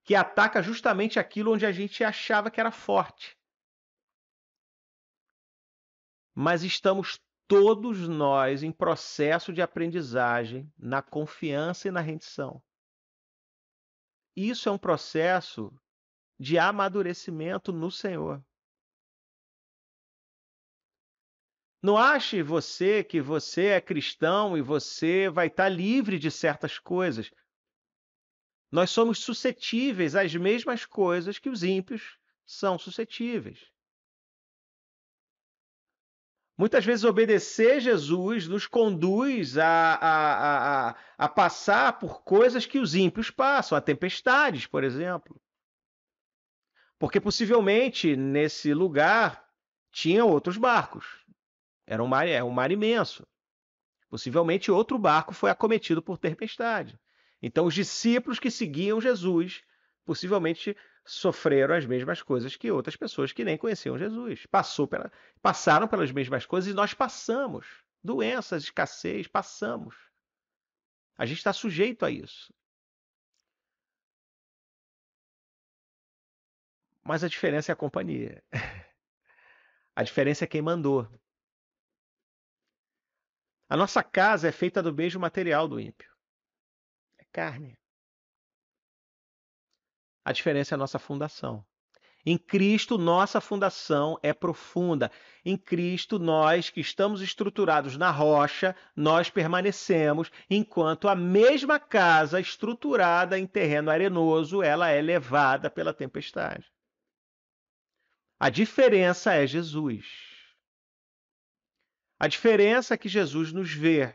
Speaker 1: que ataca justamente aquilo onde a gente achava que era forte. Mas estamos todos nós em processo de aprendizagem, na confiança e na rendição. Isso é um processo de amadurecimento no Senhor. Não ache você que você é cristão e você vai estar livre de certas coisas. Nós somos suscetíveis às mesmas coisas que os ímpios são suscetíveis. Muitas vezes obedecer Jesus nos conduz a passar por coisas que os ímpios passam, a tempestades, por exemplo. Porque possivelmente nesse lugar tinha outros barcos. Era um mar imenso. Possivelmente outro barco foi acometido por tempestade. Então os discípulos que seguiam Jesus possivelmente sofreram as mesmas coisas que outras pessoas que nem conheciam Jesus. Passaram pelas mesmas coisas e nós passamos. Doenças, escassez, passamos. A gente está sujeito a isso. Mas a diferença é a companhia. A diferença é quem mandou. A nossa casa é feita do mesmo material do ímpio. É carne. A diferença é a nossa fundação. Em Cristo, nossa fundação é profunda. Em Cristo, nós que estamos estruturados na rocha, nós permanecemos, enquanto a mesma casa estruturada em terreno arenoso, ela é levada pela tempestade. A diferença é Jesus. A diferença é que Jesus nos vê.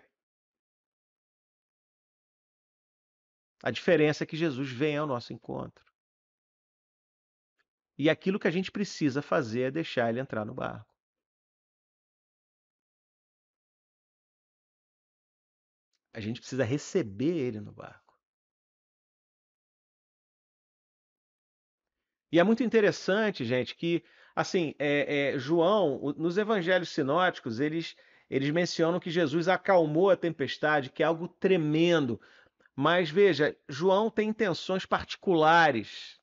Speaker 1: A diferença é que Jesus vem ao nosso encontro. E aquilo que a gente precisa fazer é deixar ele entrar no barco. A gente precisa receber ele no barco. E é muito interessante, gente, que assim, João, nos evangelhos sinóticos, eles mencionam que Jesus acalmou a tempestade, que é algo tremendo. Mas veja, João tem intenções particulares.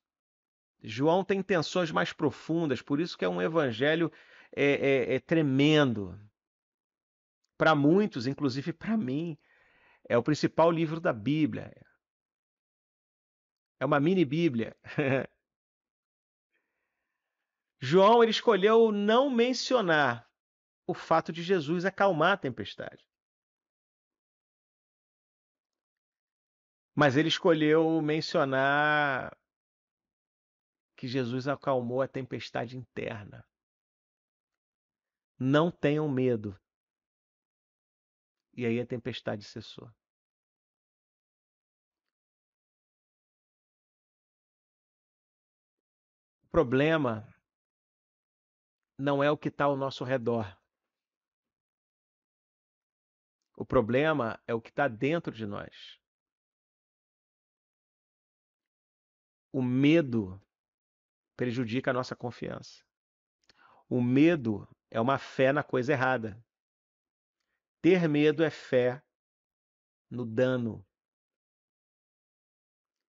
Speaker 1: João tem intenções mais profundas, por isso que é um evangelho tremendo. Para muitos, inclusive para mim, é o principal livro da Bíblia. É uma mini Bíblia. João ele escolheu não mencionar o fato de Jesus acalmar a tempestade. Mas ele escolheu mencionar que Jesus acalmou a tempestade interna. Não tenham medo. E aí a tempestade cessou. O problema não é o que está ao nosso redor. O problema é o que está dentro de nós. O medo prejudica a nossa confiança. O medo é uma fé na coisa errada. Ter medo é fé no dano.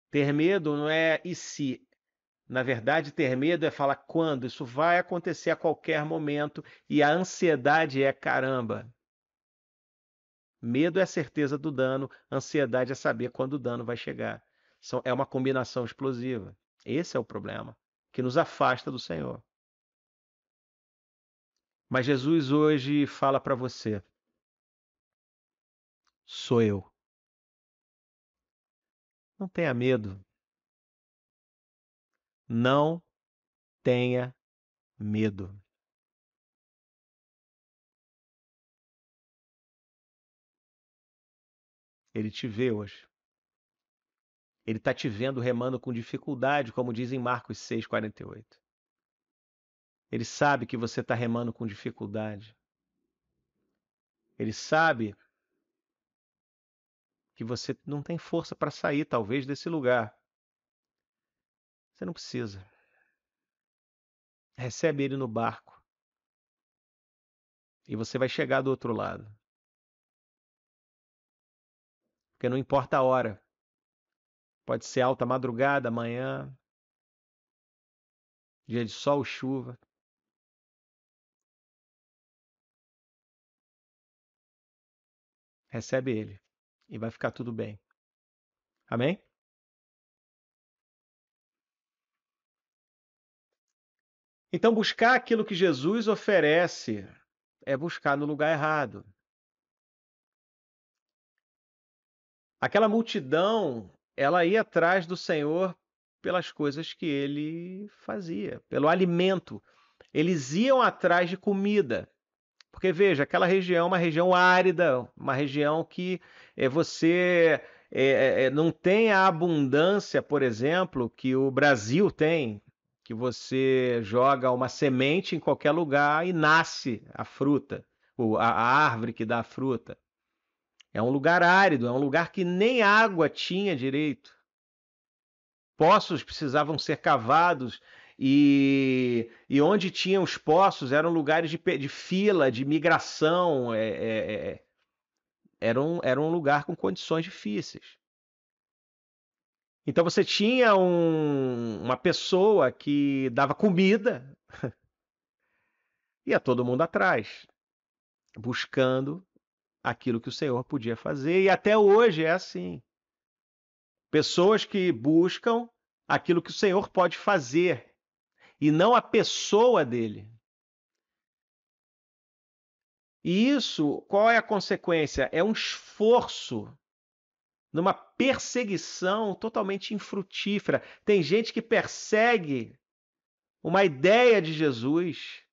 Speaker 1: Ter medo não é e se. Na verdade, ter medo é falar quando. Isso vai acontecer a qualquer momento. E a ansiedade é caramba. Medo é a certeza do dano, ansiedade é saber quando o dano vai chegar. É uma combinação explosiva. Esse é o problema, que nos afasta do Senhor. Mas Jesus hoje fala para você: sou eu. Não tenha medo. Não tenha medo. Ele te vê hoje. Ele está te vendo remando com dificuldade, como diz em Marcos 6,48. Ele sabe que você está remando com dificuldade. Ele sabe que você não tem força para sair, talvez, desse lugar. Você não precisa. Recebe ele no barco e você vai chegar do outro lado. Porque não importa a hora. Pode ser alta madrugada, amanhã, dia de sol, chuva. Recebe ele e vai ficar tudo bem. Amém? Então, buscar aquilo que Jesus oferece é buscar no lugar errado. Aquela multidão, ela ia atrás do Senhor pelas coisas que ele fazia, pelo alimento. Eles iam atrás de comida. Porque veja, aquela região é uma região árida, uma região que você não tem a abundância, por exemplo, que o Brasil tem, que você joga uma semente em qualquer lugar e nasce a fruta, a árvore que dá a fruta. É um lugar árido, é um lugar que nem água tinha direito. Poços precisavam ser cavados e onde tinham os poços eram lugares de fila, de migração, era um lugar com condições difíceis. Então você tinha uma pessoa que dava comida, ia todo mundo atrás, buscando aquilo que o Senhor podia fazer, e até hoje é assim. Pessoas que buscam aquilo que o Senhor pode fazer, e não a pessoa dele. E isso, qual é a consequência? É um esforço numa perseguição totalmente infrutífera. Tem gente que persegue uma ideia de Jesus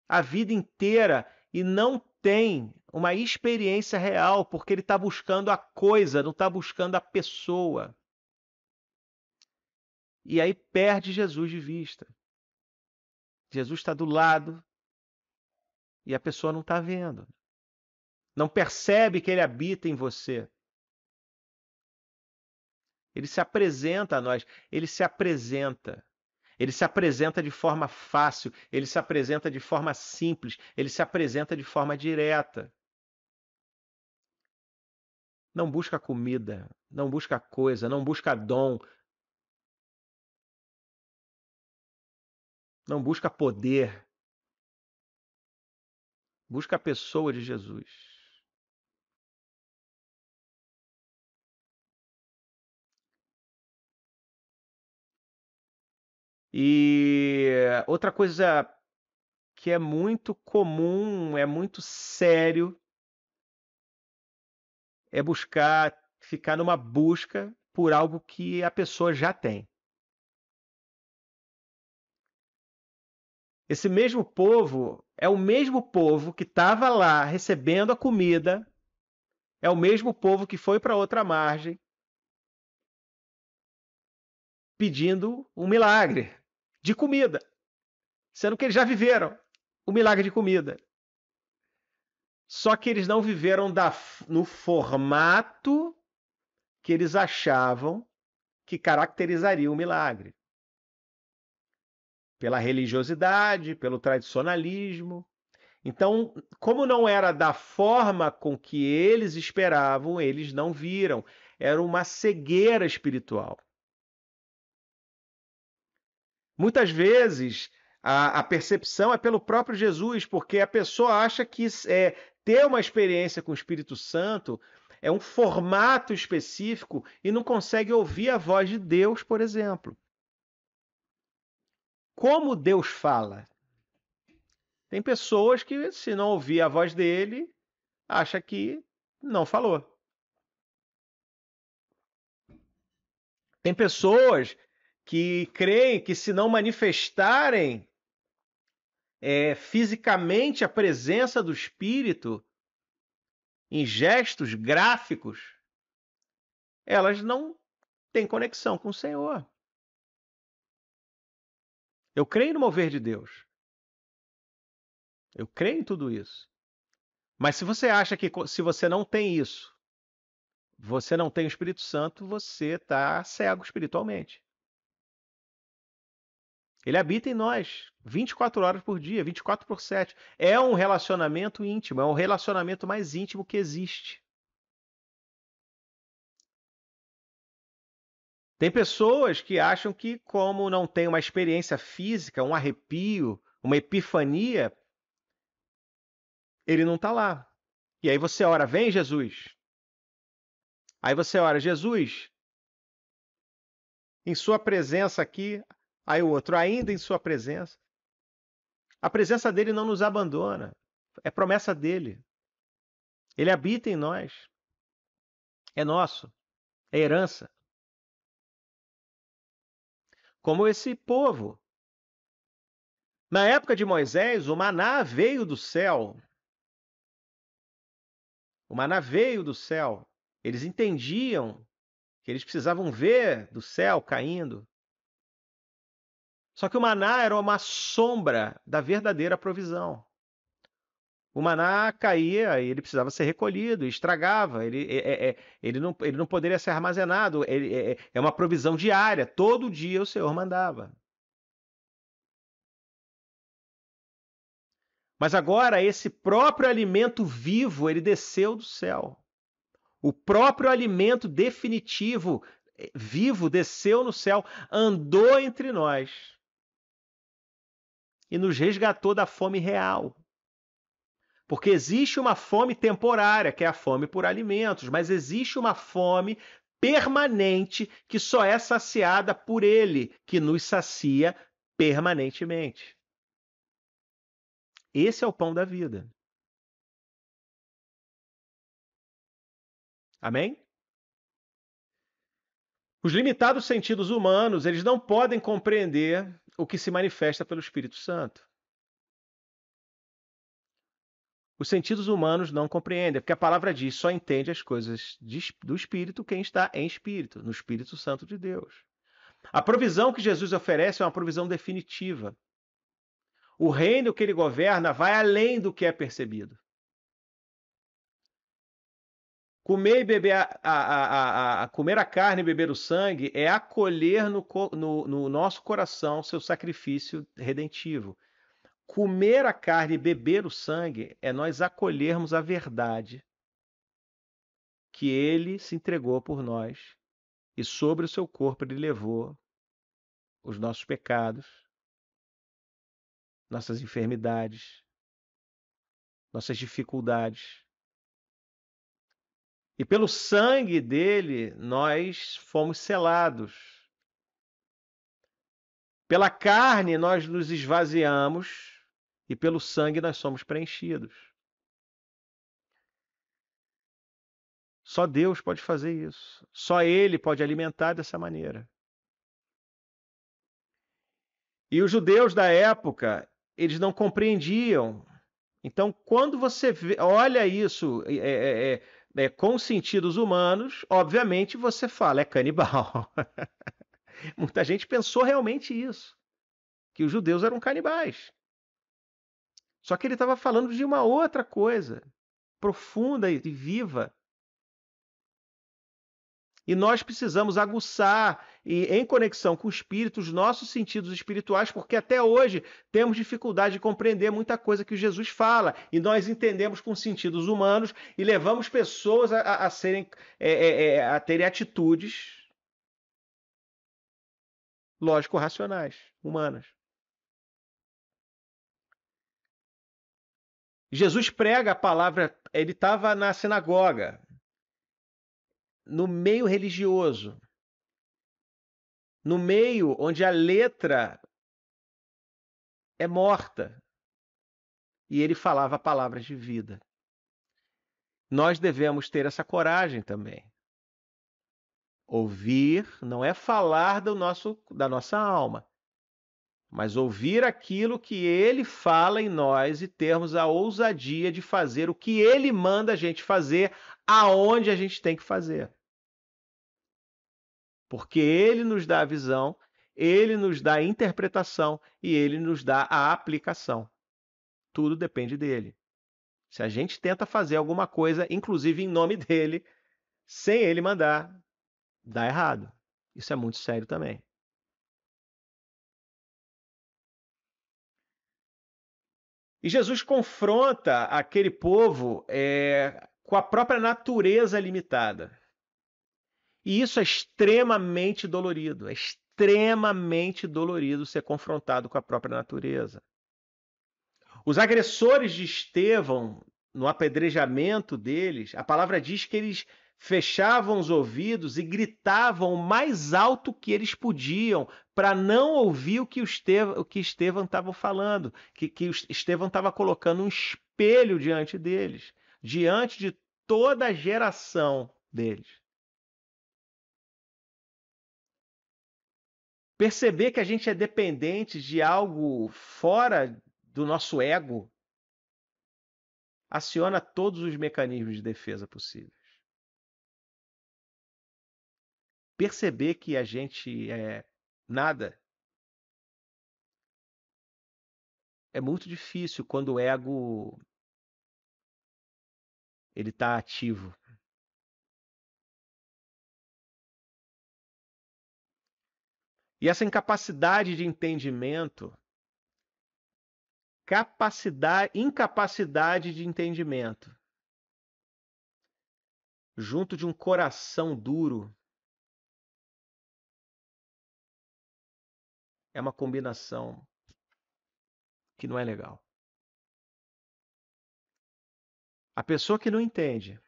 Speaker 1: a vida inteira e não tem uma experiência real, porque ele está buscando a coisa, não está buscando a pessoa. E aí perde Jesus de vista. Jesus está do lado e a pessoa não está vendo. Não percebe que ele habita em você. Ele se apresenta a nós, ele se apresenta. Ele se apresenta de forma fácil, ele se apresenta de forma simples, ele se apresenta de forma direta. Não busca comida, não busca coisa, não busca dom, não busca poder. Busca a pessoa de Jesus. E outra coisa que é muito comum, é muito sério, é buscar, ficar numa busca por algo que a pessoa já tem. Esse mesmo povo é o mesmo povo que estava lá recebendo a comida, é o mesmo povo que foi para outra margem pedindo um milagre de comida, sendo que eles já viveram o milagre de comida. Só que eles não viveram no formato que eles achavam que caracterizaria o milagre. Pela religiosidade, pelo tradicionalismo. Então, como não era da forma com que eles esperavam, eles não viram. Era uma cegueira espiritual. Muitas vezes a percepção é pelo próprio Jesus, porque a pessoa acha que ter uma experiência com o Espírito Santo é um formato específico e não consegue ouvir a voz de Deus, por exemplo. Como Deus fala? Tem pessoas que, se não ouvir a voz dele, acha que não falou. Tem pessoas que creem que, se não manifestarem fisicamente a presença do Espírito em gestos gráficos, elas não têm conexão com o Senhor. Eu creio no mover de Deus. Eu creio em tudo isso. Mas se você acha que, se você não tem isso, você não tem o Espírito Santo, você está cego espiritualmente. Ele habita em nós 24 horas por dia, 24/7. É um relacionamento íntimo, é o relacionamento mais íntimo que existe. Tem pessoas que acham que, como não tem uma experiência física, um arrepio, uma epifania, ele não está lá. E aí você ora, vem Jesus. Aí você ora, Jesus, em sua presença aqui. Aí o outro, ainda em sua presença. A presença dele não nos abandona. É promessa dele. Ele habita em nós. É nosso. É herança. Como esse povo. Na época de Moisés, o maná veio do céu. O maná veio do céu. Eles entendiam que eles precisavam ver do céu caindo. Só que o maná era uma sombra da verdadeira provisão. O maná caía e ele precisava ser recolhido, estragava, ele não poderia ser armazenado, é uma provisão diária, todo dia o Senhor mandava. Mas agora esse próprio alimento vivo, ele desceu do céu. O próprio alimento definitivo, vivo, desceu no céu, andou entre nós e nos resgatou da fome real. Porque existe uma fome temporária, que é a fome por alimentos, mas existe uma fome permanente que só é saciada por Ele, que nos sacia permanentemente. Esse é o pão da vida. Amém? Os limitados sentidos humanos, eles não podem compreender o que se manifesta pelo Espírito Santo. Os sentidos humanos não compreendem, porque a palavra diz, só entende as coisas do Espírito quem está em Espírito, no Espírito Santo de Deus. A provisão que Jesus oferece é uma provisão definitiva. O reino que ele governa vai além do que é percebido. Comer e beber comer a carne e beber o sangue é acolher no nosso coração seu sacrifício redentivo. Comer a carne e beber o sangue é nós acolhermos a verdade que ele se entregou por nós e sobre o seu corpo ele levou os nossos pecados, nossas enfermidades, nossas dificuldades. E pelo sangue dele nós fomos selados. Pela carne nós nos esvaziamos e pelo sangue nós somos preenchidos. Só Deus pode fazer isso. Só Ele pode alimentar dessa maneira. E os judeus da época, eles não compreendiam. Então, quando você olha isso com sentidos humanos, obviamente você fala, é canibal. Muita gente pensou realmente isso, que os judeus eram canibais. Só que ele estava falando de uma outra coisa, profunda e viva. E nós precisamos aguçar e, em conexão com o Espírito, os nossos sentidos espirituais, porque até hoje temos dificuldade de compreender muita coisa que Jesus fala. E nós entendemos com sentidos humanos e levamos pessoas a terem atitudes lógico-racionais, humanas. Jesus prega a palavra, ele estava na sinagoga, no meio religioso, no meio onde a letra é morta. e ele falava palavras de vida. Nós devemos ter essa coragem também. Ouvir não é falar da nossa alma, mas ouvir aquilo que ele fala em nós e termos a ousadia de fazer o que ele manda a gente fazer, aonde a gente tem que fazer. Porque ele nos dá a visão, ele nos dá a interpretação e ele nos dá a aplicação. Tudo depende dele. Se a gente tenta fazer alguma coisa, inclusive em nome dele, sem ele mandar, dá errado. Isso é muito sério também. E Jesus confronta aquele povo com a própria natureza limitada. E isso é extremamente dolorido. É extremamente dolorido ser confrontado com a própria natureza. Os agressores de Estevão, no apedrejamento deles, a palavra diz que eles fechavam os ouvidos e gritavam o mais alto que eles podiam para não ouvir o que Estevão estava falando, que Estevão estava colocando um espelho diante deles, diante de toda a geração deles. Perceber que a gente é dependente de algo fora do nosso ego aciona todos os mecanismos de defesa possíveis. Perceber que a gente é nada é muito difícil quando o ego ele está ativo. E essa incapacidade de entendimento, incapacidade de entendimento, junto de um coração duro, é uma combinação que não é legal. A pessoa que não entende,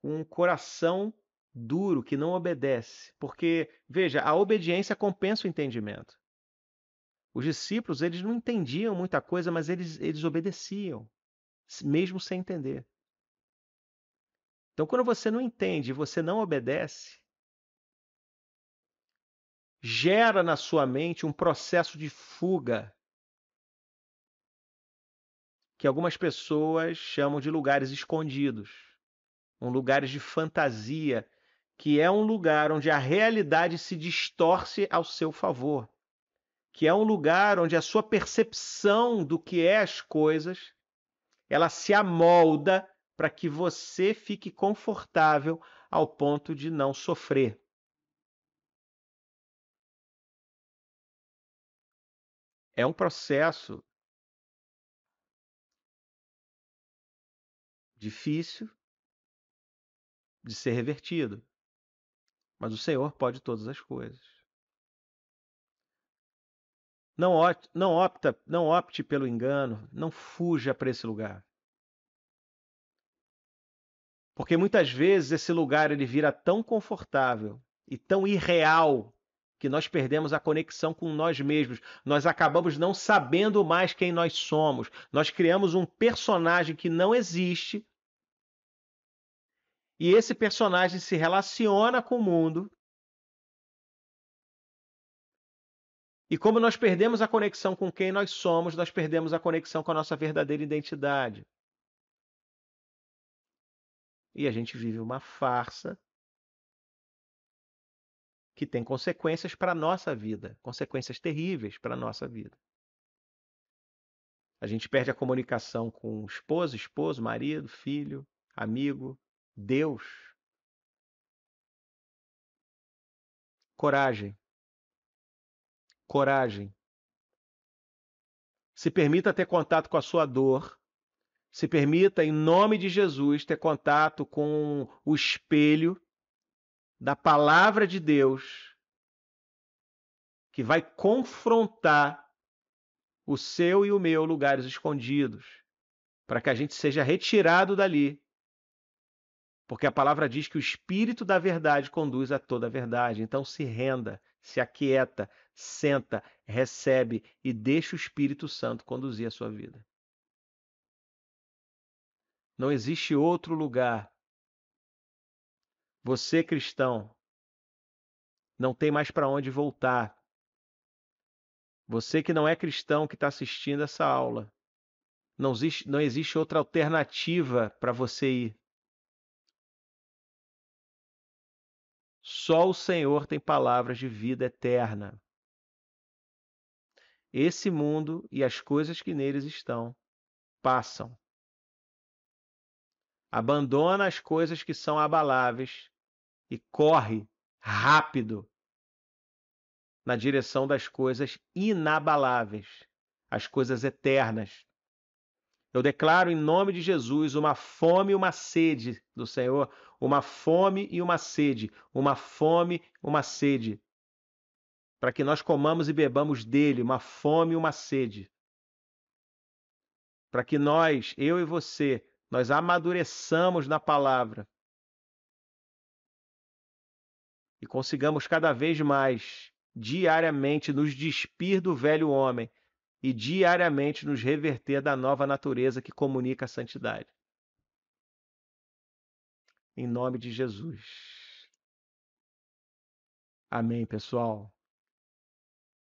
Speaker 1: um coração duro, que não obedece, porque, veja, a obediência compensa o entendimento. Os discípulos, eles não entendiam muita coisa, mas eles obedeciam, mesmo sem entender. Então, quando você não entende e você não obedece, gera na sua mente um processo de fuga que algumas pessoas chamam de lugares escondidos, lugares de fantasia, que é um lugar onde a realidade se distorce ao seu favor, que é um lugar onde a sua percepção do que é as coisas, ela se amolda para que você fique confortável ao ponto de não sofrer. É um processo difícil de ser revertido, mas o Senhor pode todas as coisas. Não opte pelo engano, não fuja para esse lugar. Porque muitas vezes esse lugar ele vira tão confortável e tão irreal que nós perdemos a conexão com nós mesmos. Nós acabamos não sabendo mais quem nós somos. Nós criamos um personagem que não existe e esse personagem se relaciona com o mundo. E como nós perdemos a conexão com quem nós somos, nós perdemos a conexão com a nossa verdadeira identidade. E a gente vive uma farsa que tem consequências para a nossa vida, consequências terríveis para a nossa vida. A gente perde a comunicação com esposo, marido, filho, amigo, Deus. Coragem. Coragem. Se permita ter contato com a sua dor. Se permita, em nome de Jesus, ter contato com o espelho da palavra de Deus, que vai confrontar o seu e o meu lugares escondidos, para que a gente seja retirado dali. Porque a palavra diz que o Espírito da verdade conduz a toda a verdade. Então se renda, se aquieta, senta, recebe e deixa o Espírito Santo conduzir a sua vida. Não existe outro lugar. Você, cristão, não tem mais para onde voltar. Você que não é cristão que está assistindo essa aula, não existe outra alternativa para você ir. Só o Senhor tem palavras de vida eterna. Esse mundo e as coisas que neles estão passam. Abandona as coisas que são abaláveis e corre rápido na direção das coisas inabaláveis, as coisas eternas. Eu declaro em nome de Jesus uma fome e uma sede do Senhor, uma fome e uma sede, uma fome, uma sede, para que nós comamos e bebamos dele, uma fome e uma sede, para que nós, eu e você, nós amadureçamos na palavra e consigamos cada vez mais, diariamente, nos despir do velho homem e diariamente nos reverter da nova natureza que comunica a santidade. Em nome de Jesus. Amém, pessoal.